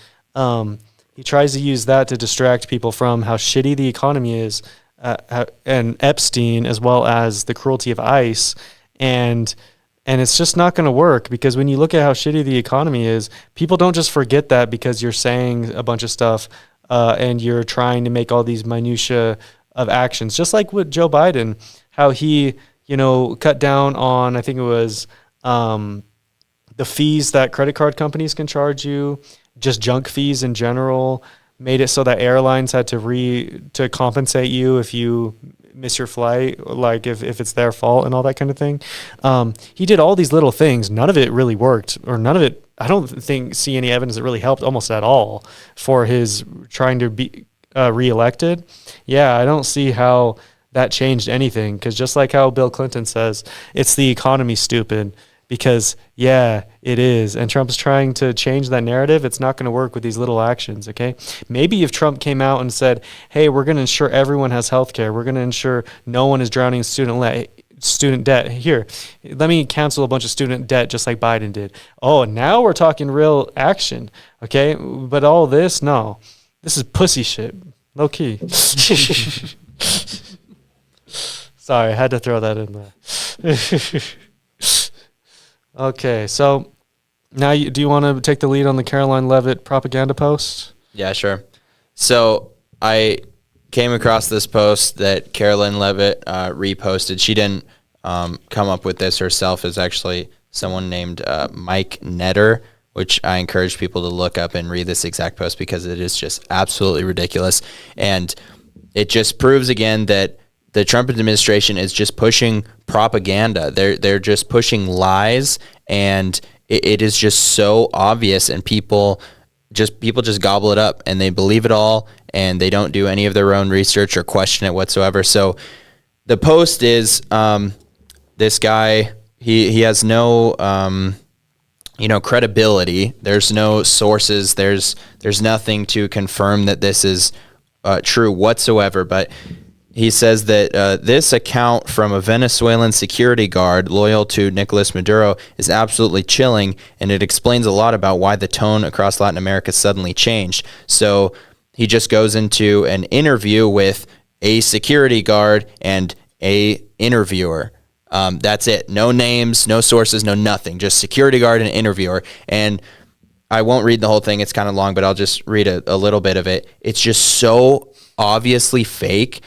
He tries to use that to distract people from how shitty the economy is, and Epstein, as well as the cruelty of ICE. And it's just not going to work, because when you look at how shitty the economy is, people don't just forget that because you're saying a bunch of stuff and you're trying to make all these minutia of actions. Just like with Joe Biden, how he cut down on, I think it was the fees that credit card companies can charge you, just junk fees in general, made it so that airlines had to compensate you if you miss your flight, like if it's their fault and all that kind of thing. He did all these little things. None of it really worked, or none of it, I don't see any evidence that really helped almost at all for his trying to be reelected. Yeah, I don't see how that changed anything, because just like how Bill Clinton says, it's the economy, stupid, because yeah, it is. And Trump's trying to change that narrative. It's not going to work with these little actions, okay? Maybe if Trump came out and said, hey, we're going to ensure everyone has health care. We're going to ensure no one is drowning in student debt. Here, let me cancel a bunch of student debt just like Biden did. Oh, now we're talking real action, okay? But all this, no. This is pussy shit. Low key. Sorry, I had to throw that in there. Okay, so now do you want to take the lead on the Karoline Leavitt propaganda post? Yeah, sure. So I came across this post that Karoline Leavitt reposted. She didn't come up with this herself. It's actually someone named Mike Netter, which I encourage people to look up and read this exact post, because it is just absolutely ridiculous. And it just proves again that the Trump administration is just pushing propaganda. They're just pushing lies, and it is just so obvious, and people just gobble it up and they believe it all, and they don't do any of their own research or question it whatsoever. So the post is this guy, he has no credibility. There's no sources. There's nothing to confirm that this is true whatsoever, but he says that this account from a Venezuelan security guard loyal to Nicolas Maduro is absolutely chilling, and it explains a lot about why the tone across Latin America suddenly changed. So he just goes into an interview with a security guard and a interviewer. That's it. No names, no sources, no nothing. Just security guard and interviewer. And I won't read the whole thing. It's kind of long, but I'll just read a little bit of it. It's just so obviously fake.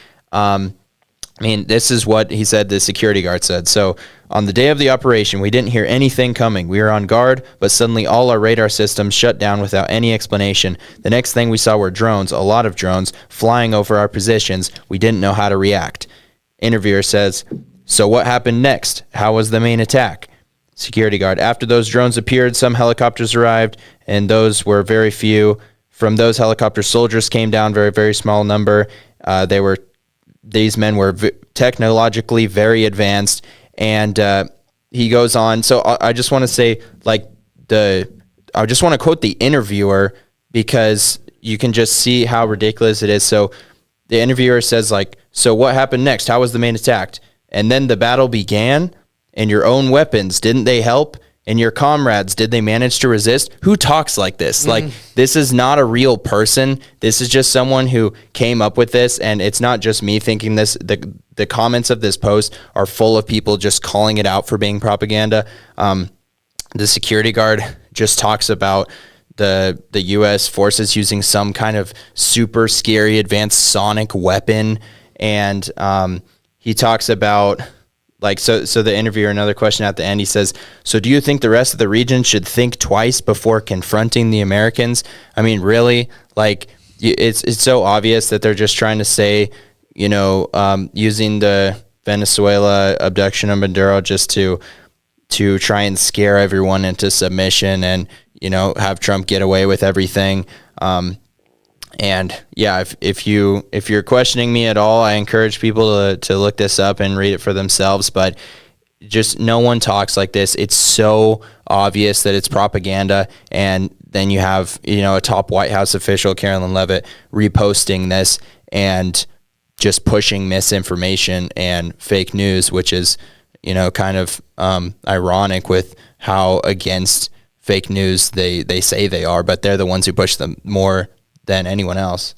This is what he said, the security guard said. So, on the day of the operation, we didn't hear anything coming. We were on guard, but suddenly all our radar systems shut down without any explanation. The next thing we saw were drones, a lot of drones, flying over our positions. We didn't know how to react. Interviewer says, so what happened next? How was the main attack? Security guard, after those drones appeared, some helicopters arrived, and those were very few. From those helicopters, soldiers came down, very, very small number. These men were technologically very advanced, and he goes on. So I just want to say, I just want to quote the interviewer, because you can just see how ridiculous it is. So the interviewer says, like, so what happened next? How was the main attacked? And then the battle began, and your own weapons, didn't they help? And your comrades, did they manage to resist? Who talks like this? Like, this is not a real person. This is just someone who came up with this, and it's not just me thinking this. The comments of this post are full of people just calling it out for being propaganda. The security guard just talks about the U.S. forces using some kind of super scary advanced sonic weapon, and he talks about, like, so the interviewer, another question at the end, he says, so do you think the rest of the region should think twice before confronting the Americans? I mean, really? Like, it's so obvious that they're just trying to say, using the Venezuela abduction of Maduro just to try and scare everyone into submission and, have Trump get away with everything. And yeah, if you're questioning me at all, I encourage people to look this up and read it for themselves. But just no one talks like this. It's so obvious that it's propaganda. And then you have, a top White House official, Karoline Leavitt, reposting this and just pushing misinformation and fake news, which is, kind of ironic with how against fake news they say they are, but they're the ones who push them more than anyone else.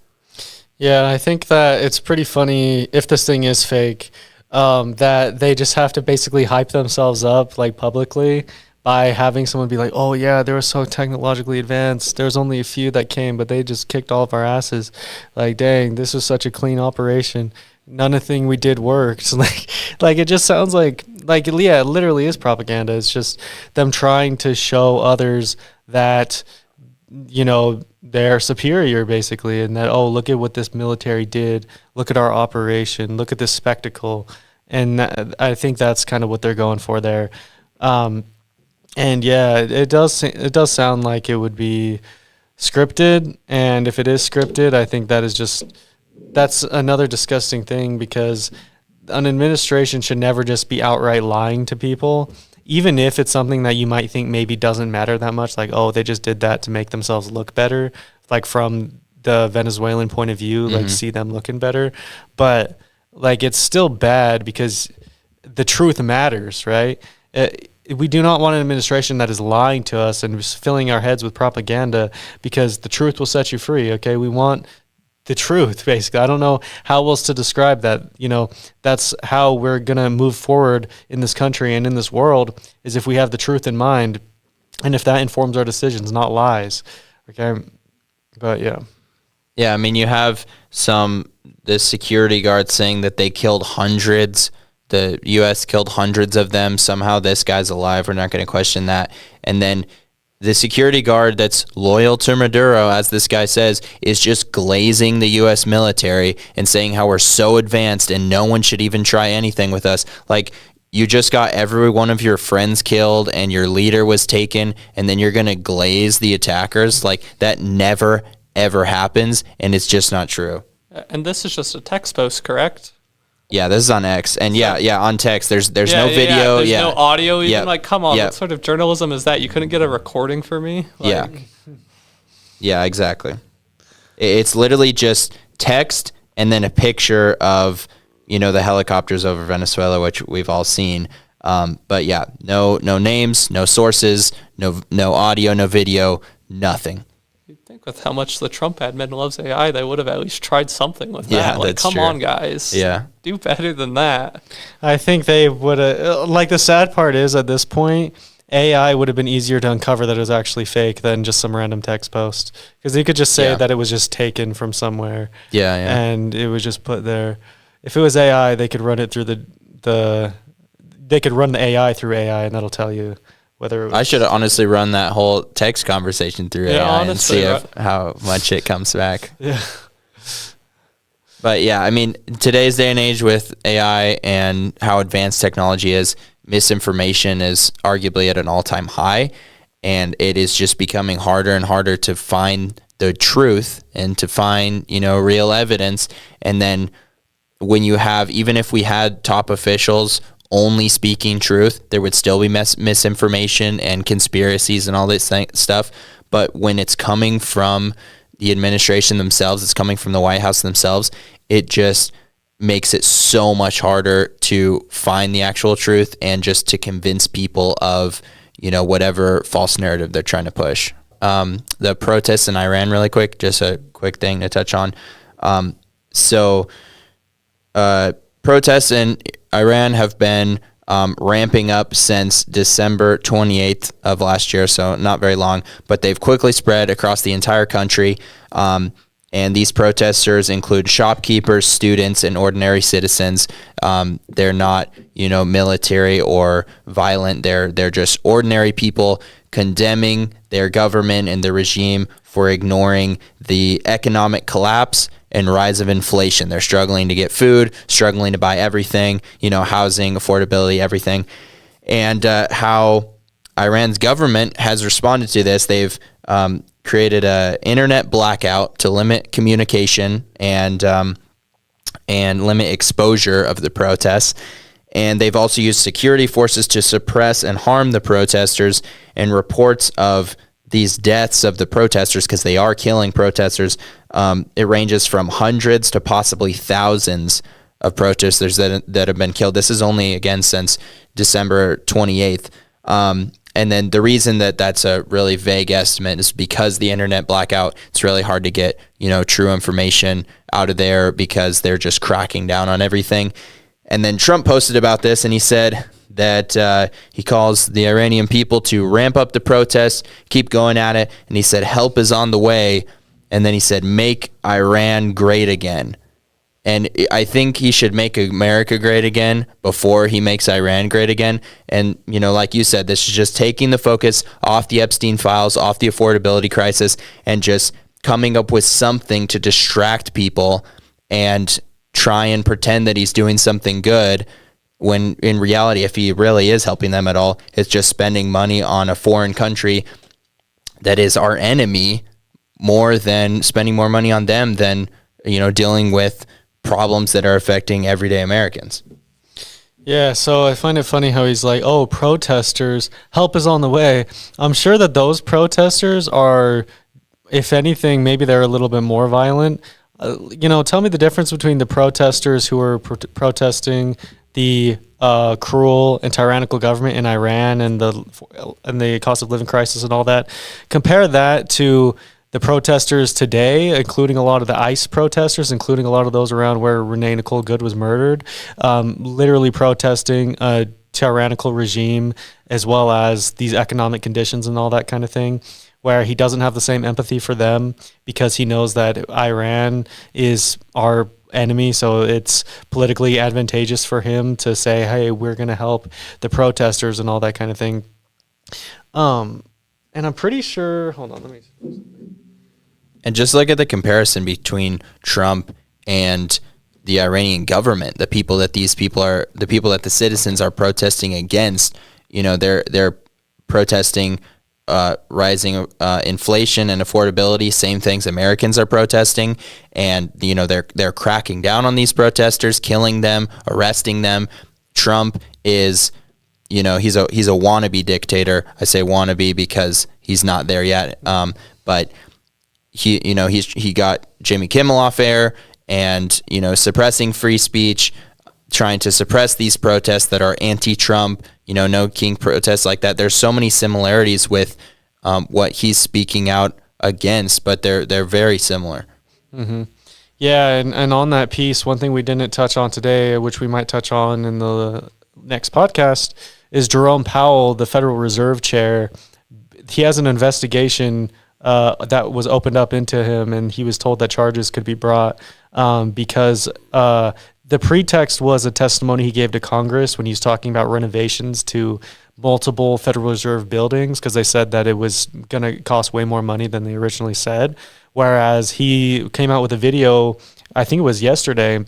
Yeah, I think that it's pretty funny if this thing is fake, that they just have to basically hype themselves up like publicly by having someone be like, oh yeah, they were so technologically advanced. There's only a few that came, but they just kicked all of our asses. Like, dang, this was such a clean operation. None of the thing we did worked. Like it just sounds like yeah, it literally is propaganda. It's just them trying to show others that, they're superior basically, and that, oh, look at what this military did. Look at our operation. Look at this spectacle. And I think that's kind of what they're going for there. And yeah, it does sound like it would be scripted. And if it is scripted, I think that's another disgusting thing, because an administration should never just be outright lying to people, even if it's something that you might think maybe doesn't matter that much, like, oh, they just did that to make themselves look better, like from the Venezuelan point of view, like see them looking better. But like, it's still bad because the truth matters, right? We do not want an administration that is lying to us and filling our heads with propaganda, because the truth will set you free, okay? We want the truth, basically. I don't know how else to describe that. That's how we're going to move forward in this country and in this world, is if we have the truth in mind, and if that informs our decisions, not lies. Okay? But yeah. Yeah, I mean, you have the security guards saying that they killed hundreds. The U.S. killed hundreds of them. Somehow this guy's alive. We're not going to question that. And then the security guard that's loyal to Maduro, as this guy says, is just glazing the U.S. military and saying how we're so advanced and no one should even try anything with us. Like, you just got every one of your friends killed and your leader was taken, and then you're going to glaze the attackers? Like, that never, ever happens, and it's just not true. And this is just a text post, correct? Yeah, this is on X, and yeah, on text. There's no video, there's no audio even. Yep. Like, come on, Yep. what sort of journalism is that? You couldn't get a recording for me? Yeah, exactly. It's literally just text and then a picture of the helicopters over Venezuela, which we've all seen. But yeah, no names, no sources, no audio, no video, nothing. You'd think with how much the Trump admin loves AI, they would have at least tried something with that. Yeah, Like, that's come true. on, guys. Yeah. Do better than that. I think they would have, like, the sad part is at this point, AI would have been easier to uncover that it was actually fake than just some random text post. Because they could just say that it was just taken from somewhere. Yeah. And it was just put there. If it was AI, they could run it through they could run the AI through AI, and that'll tell you whether it was. I should honestly run that whole text conversation through AI and see how much it comes back. Yeah. But yeah, I mean, today's day and age with AI and how advanced technology is, misinformation is arguably at an all-time high, and it is just becoming harder and harder to find the truth and to find, real evidence. And then when you have, even if we had top officials only speaking truth, there would still be misinformation and conspiracies and all this stuff. But when it's coming from the administration themselves. It's coming from the White House themselves. It just makes it so much harder to find the actual truth and just to convince people of, whatever false narrative they're trying to push. The protests in Iran, really quick, just a quick thing to touch on. Protests in Iran have been ramping up since December 28th of last year, so not very long, but they've quickly spread across the entire country. And these protesters include shopkeepers, students, and ordinary citizens. They're not, military or violent. They're just ordinary people condemning their government and the regime for ignoring the economic collapse and rise of inflation. They're struggling to get food, struggling to buy everything, housing, affordability, everything. And how Iran's government has responded to this, they've created an internet blackout to limit communication and limit exposure of the protests. And they've also used security forces to suppress and harm the protesters. And reports of these deaths of the protesters, because they are killing protesters, it ranges from hundreds to possibly thousands of protesters that have been killed. This is only, again, since December 28th. And then the reason that that's a really vague estimate is because the internet blackout, it's really hard to get, true information out of there because they're just cracking down on everything. And then Trump posted about this, and he said that he calls the Iranian people to ramp up the protests, keep going at it. And he said, help is on the way. And then he said, make Iran great again. And I think he should make America great again before he makes Iran great again. And, like you said, this is just taking the focus off the Epstein files, off the affordability crisis, and just coming up with something to distract people and try and pretend that he's doing something good, when in reality, if he really is helping them at all, it's just spending money on a foreign country that is our enemy, more than spending more money on them than, dealing with problems that are affecting everyday Americans. Yeah, so I find it funny how he's like, oh, protesters, help is on the way. I'm sure that those protesters are, if anything, maybe they're a little bit more violent. Tell me the difference between the protesters who are protesting the cruel and tyrannical government in Iran and the cost of living crisis and all that. Compare that to the protesters today, including a lot of the ICE protesters, including a lot of those around where Renee Nicole Good was murdered, literally protesting a tyrannical regime as well as these economic conditions and all that kind of thing, where he doesn't have the same empathy for them because he knows that Iran is our enemy, so it's politically advantageous for him to say, hey, we're going to help the protesters and all that kind of thing. And I'm pretty sure, hold on, let me. And just look at the comparison between Trump and the Iranian government, the people that the citizens are protesting against. They're protesting rising inflation and affordability, same things Americans are protesting. And, they're cracking down on these protesters, killing them, arresting them. Trump is, he's a wannabe dictator. I say wannabe because he's not there yet. But he got Jimmy Kimmel off air and, suppressing free speech, trying to suppress these protests that are anti-Trump, no king protests like that. There's so many similarities with what he's speaking out against, but they're very similar. Mm-hmm. Yeah, and on that piece, one thing we didn't touch on today, which we might touch on in the next podcast, is Jerome Powell, the Federal Reserve Chair. He has an investigation that was opened up into him, and he was told that charges could be brought because the pretext was a testimony he gave to Congress when he was talking about renovations to multiple Federal Reserve buildings, because they said that it was going to cost way more money than they originally said. Whereas he came out with a video, I think it was yesterday,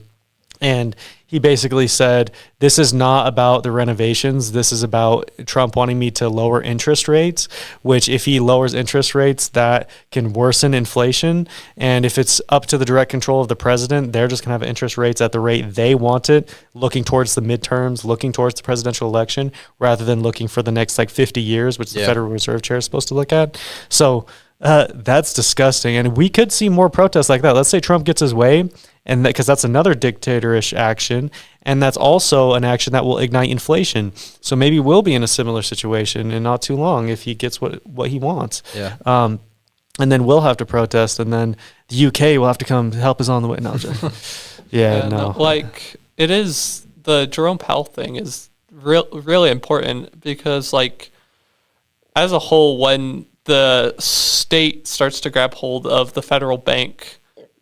and he basically said, this is not about the renovations. This is about Trump wanting me to lower interest rates, which if he lowers interest rates, that can worsen inflation. And if it's up to the direct control of the president, they're just going to have interest rates at the rate they want it, looking towards the midterms, looking towards the presidential election, rather than looking for the next 50 years, which the Federal Reserve Chair is supposed to look at. So That's disgusting. And we could see more protests like that. Let's say Trump gets his way, and because that's another dictatorish action, and that's also an action that will ignite inflation. So maybe we'll be in a similar situation in not too long if he gets what he wants. Yeah. And then we'll have to protest, and then the UK will have to come help us on the way. No, no. Like, it is, the Jerome Powell thing is really important because, like, as a whole, when the state starts to grab hold of the federal bank,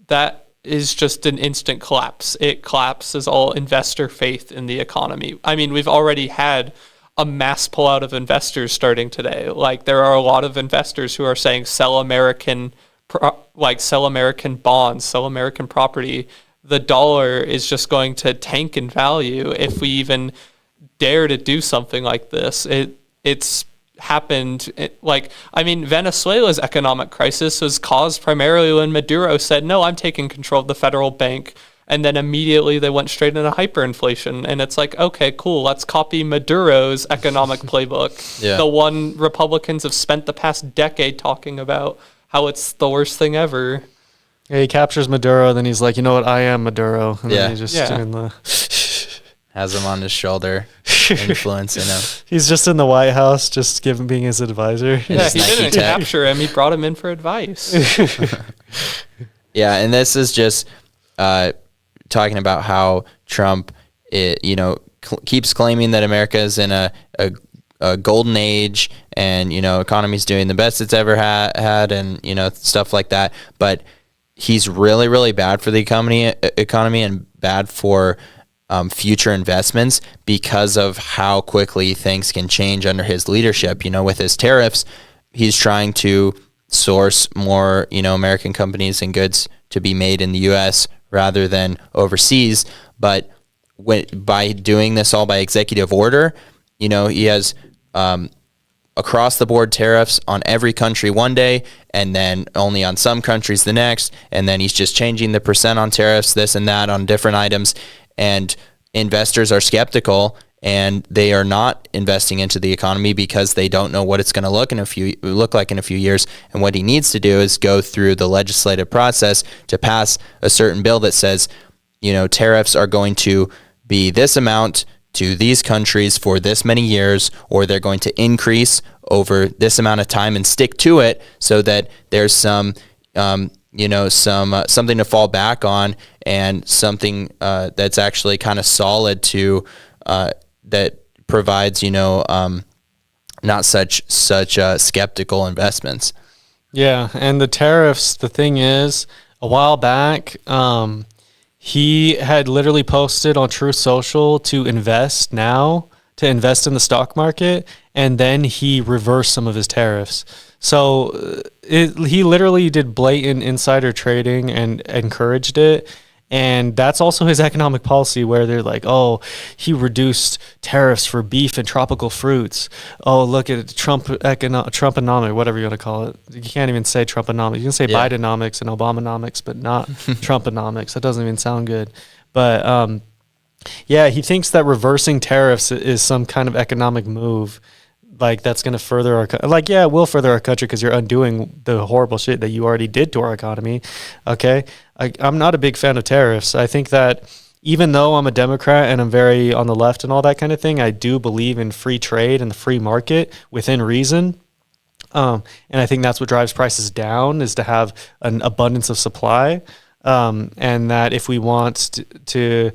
that is just an instant collapse. It collapses all investor faith in the economy. I mean, we've already had a mass pullout of investors starting today. Like, there are a lot of investors who are saying sell American bonds, sell American property. The dollar is just going to tank in value if we even dare to do something like this. It's happened. Venezuela's economic crisis was caused primarily when Maduro said, no, I'm taking control of the federal bank. And then immediately they went straight into hyperinflation. And it's like, okay, cool, let's copy Maduro's economic playbook. Yeah. The one Republicans have spent the past decade talking about how it's the worst thing ever. Yeah, he captures Maduro, then he's like, you know what, I am Maduro. And then he's just doing the... Has him on his shoulder, influencing him. He's just in the White House, just being his advisor. Yeah, he didn't capture him. He brought him in for advice. Yeah, and this is just talking about how Trump, keeps claiming that America is in a golden age, and economy's doing the best it's ever had, and stuff like that. But he's really, really bad for the economy, and bad for future investments because of how quickly things can change under his leadership. With his tariffs, he's trying to source more, American companies and goods to be made in the U.S. rather than overseas. But by doing this all by executive order, he has across the board tariffs on every country one day, and then only on some countries the next. And then he's just changing the percent on tariffs, this and that on different items. And investors are skeptical, and they are not investing into the economy because they don't know what it's going to look like in a few years. And what he needs to do is go through the legislative process to pass a certain bill that says, tariffs are going to be this amount to these countries for this many years, or they're going to increase over this amount of time, and stick to it so that there's some something to fall back on, and something that's actually kind of solid to that provides not such skeptical investments. Yeah, and the tariffs, the thing is, a while back, he had literally posted on Truth Social to invest in the stock market, and then he reversed some of his tariffs. So he literally did blatant insider trading and encouraged it. And that's also his economic policy, where they're like, oh, he reduced tariffs for beef and tropical fruits. Oh, look at Trumponomics, whatever you want to call it. You can't even say Trumponomics. You can say Bidenomics and Obamonomics, but not Trumponomics. That doesn't even sound good. But he thinks that reversing tariffs is some kind of economic move. Like, that's going to further our it will further our country because you're undoing the horrible shit that you already did to our economy. Okay, I'm not a big fan of tariffs. I think that even though I'm a Democrat and I'm very on the left and all that kind of thing, I do believe in free trade and the free market within reason. And I think that's what drives prices down, is to have an abundance of supply. And that if we want to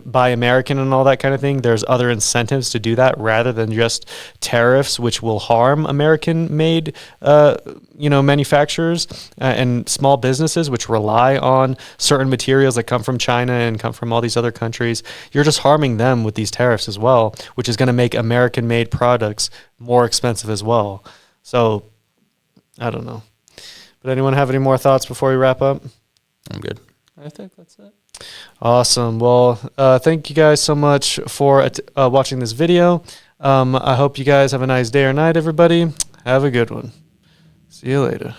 buy American and all that kind of thing, there's other incentives to do that rather than just tariffs, which will harm American-made, manufacturers and small businesses, which rely on certain materials that come from China and come from all these other countries. You're just harming them with these tariffs as well, which is going to make American-made products more expensive as well. So, I don't know. But anyone have any more thoughts before we wrap up? I'm good. I think that's it. Awesome. Well, thank you guys so much for watching this video. I hope you guys have a nice day or night, everybody. Have a good one. See you later.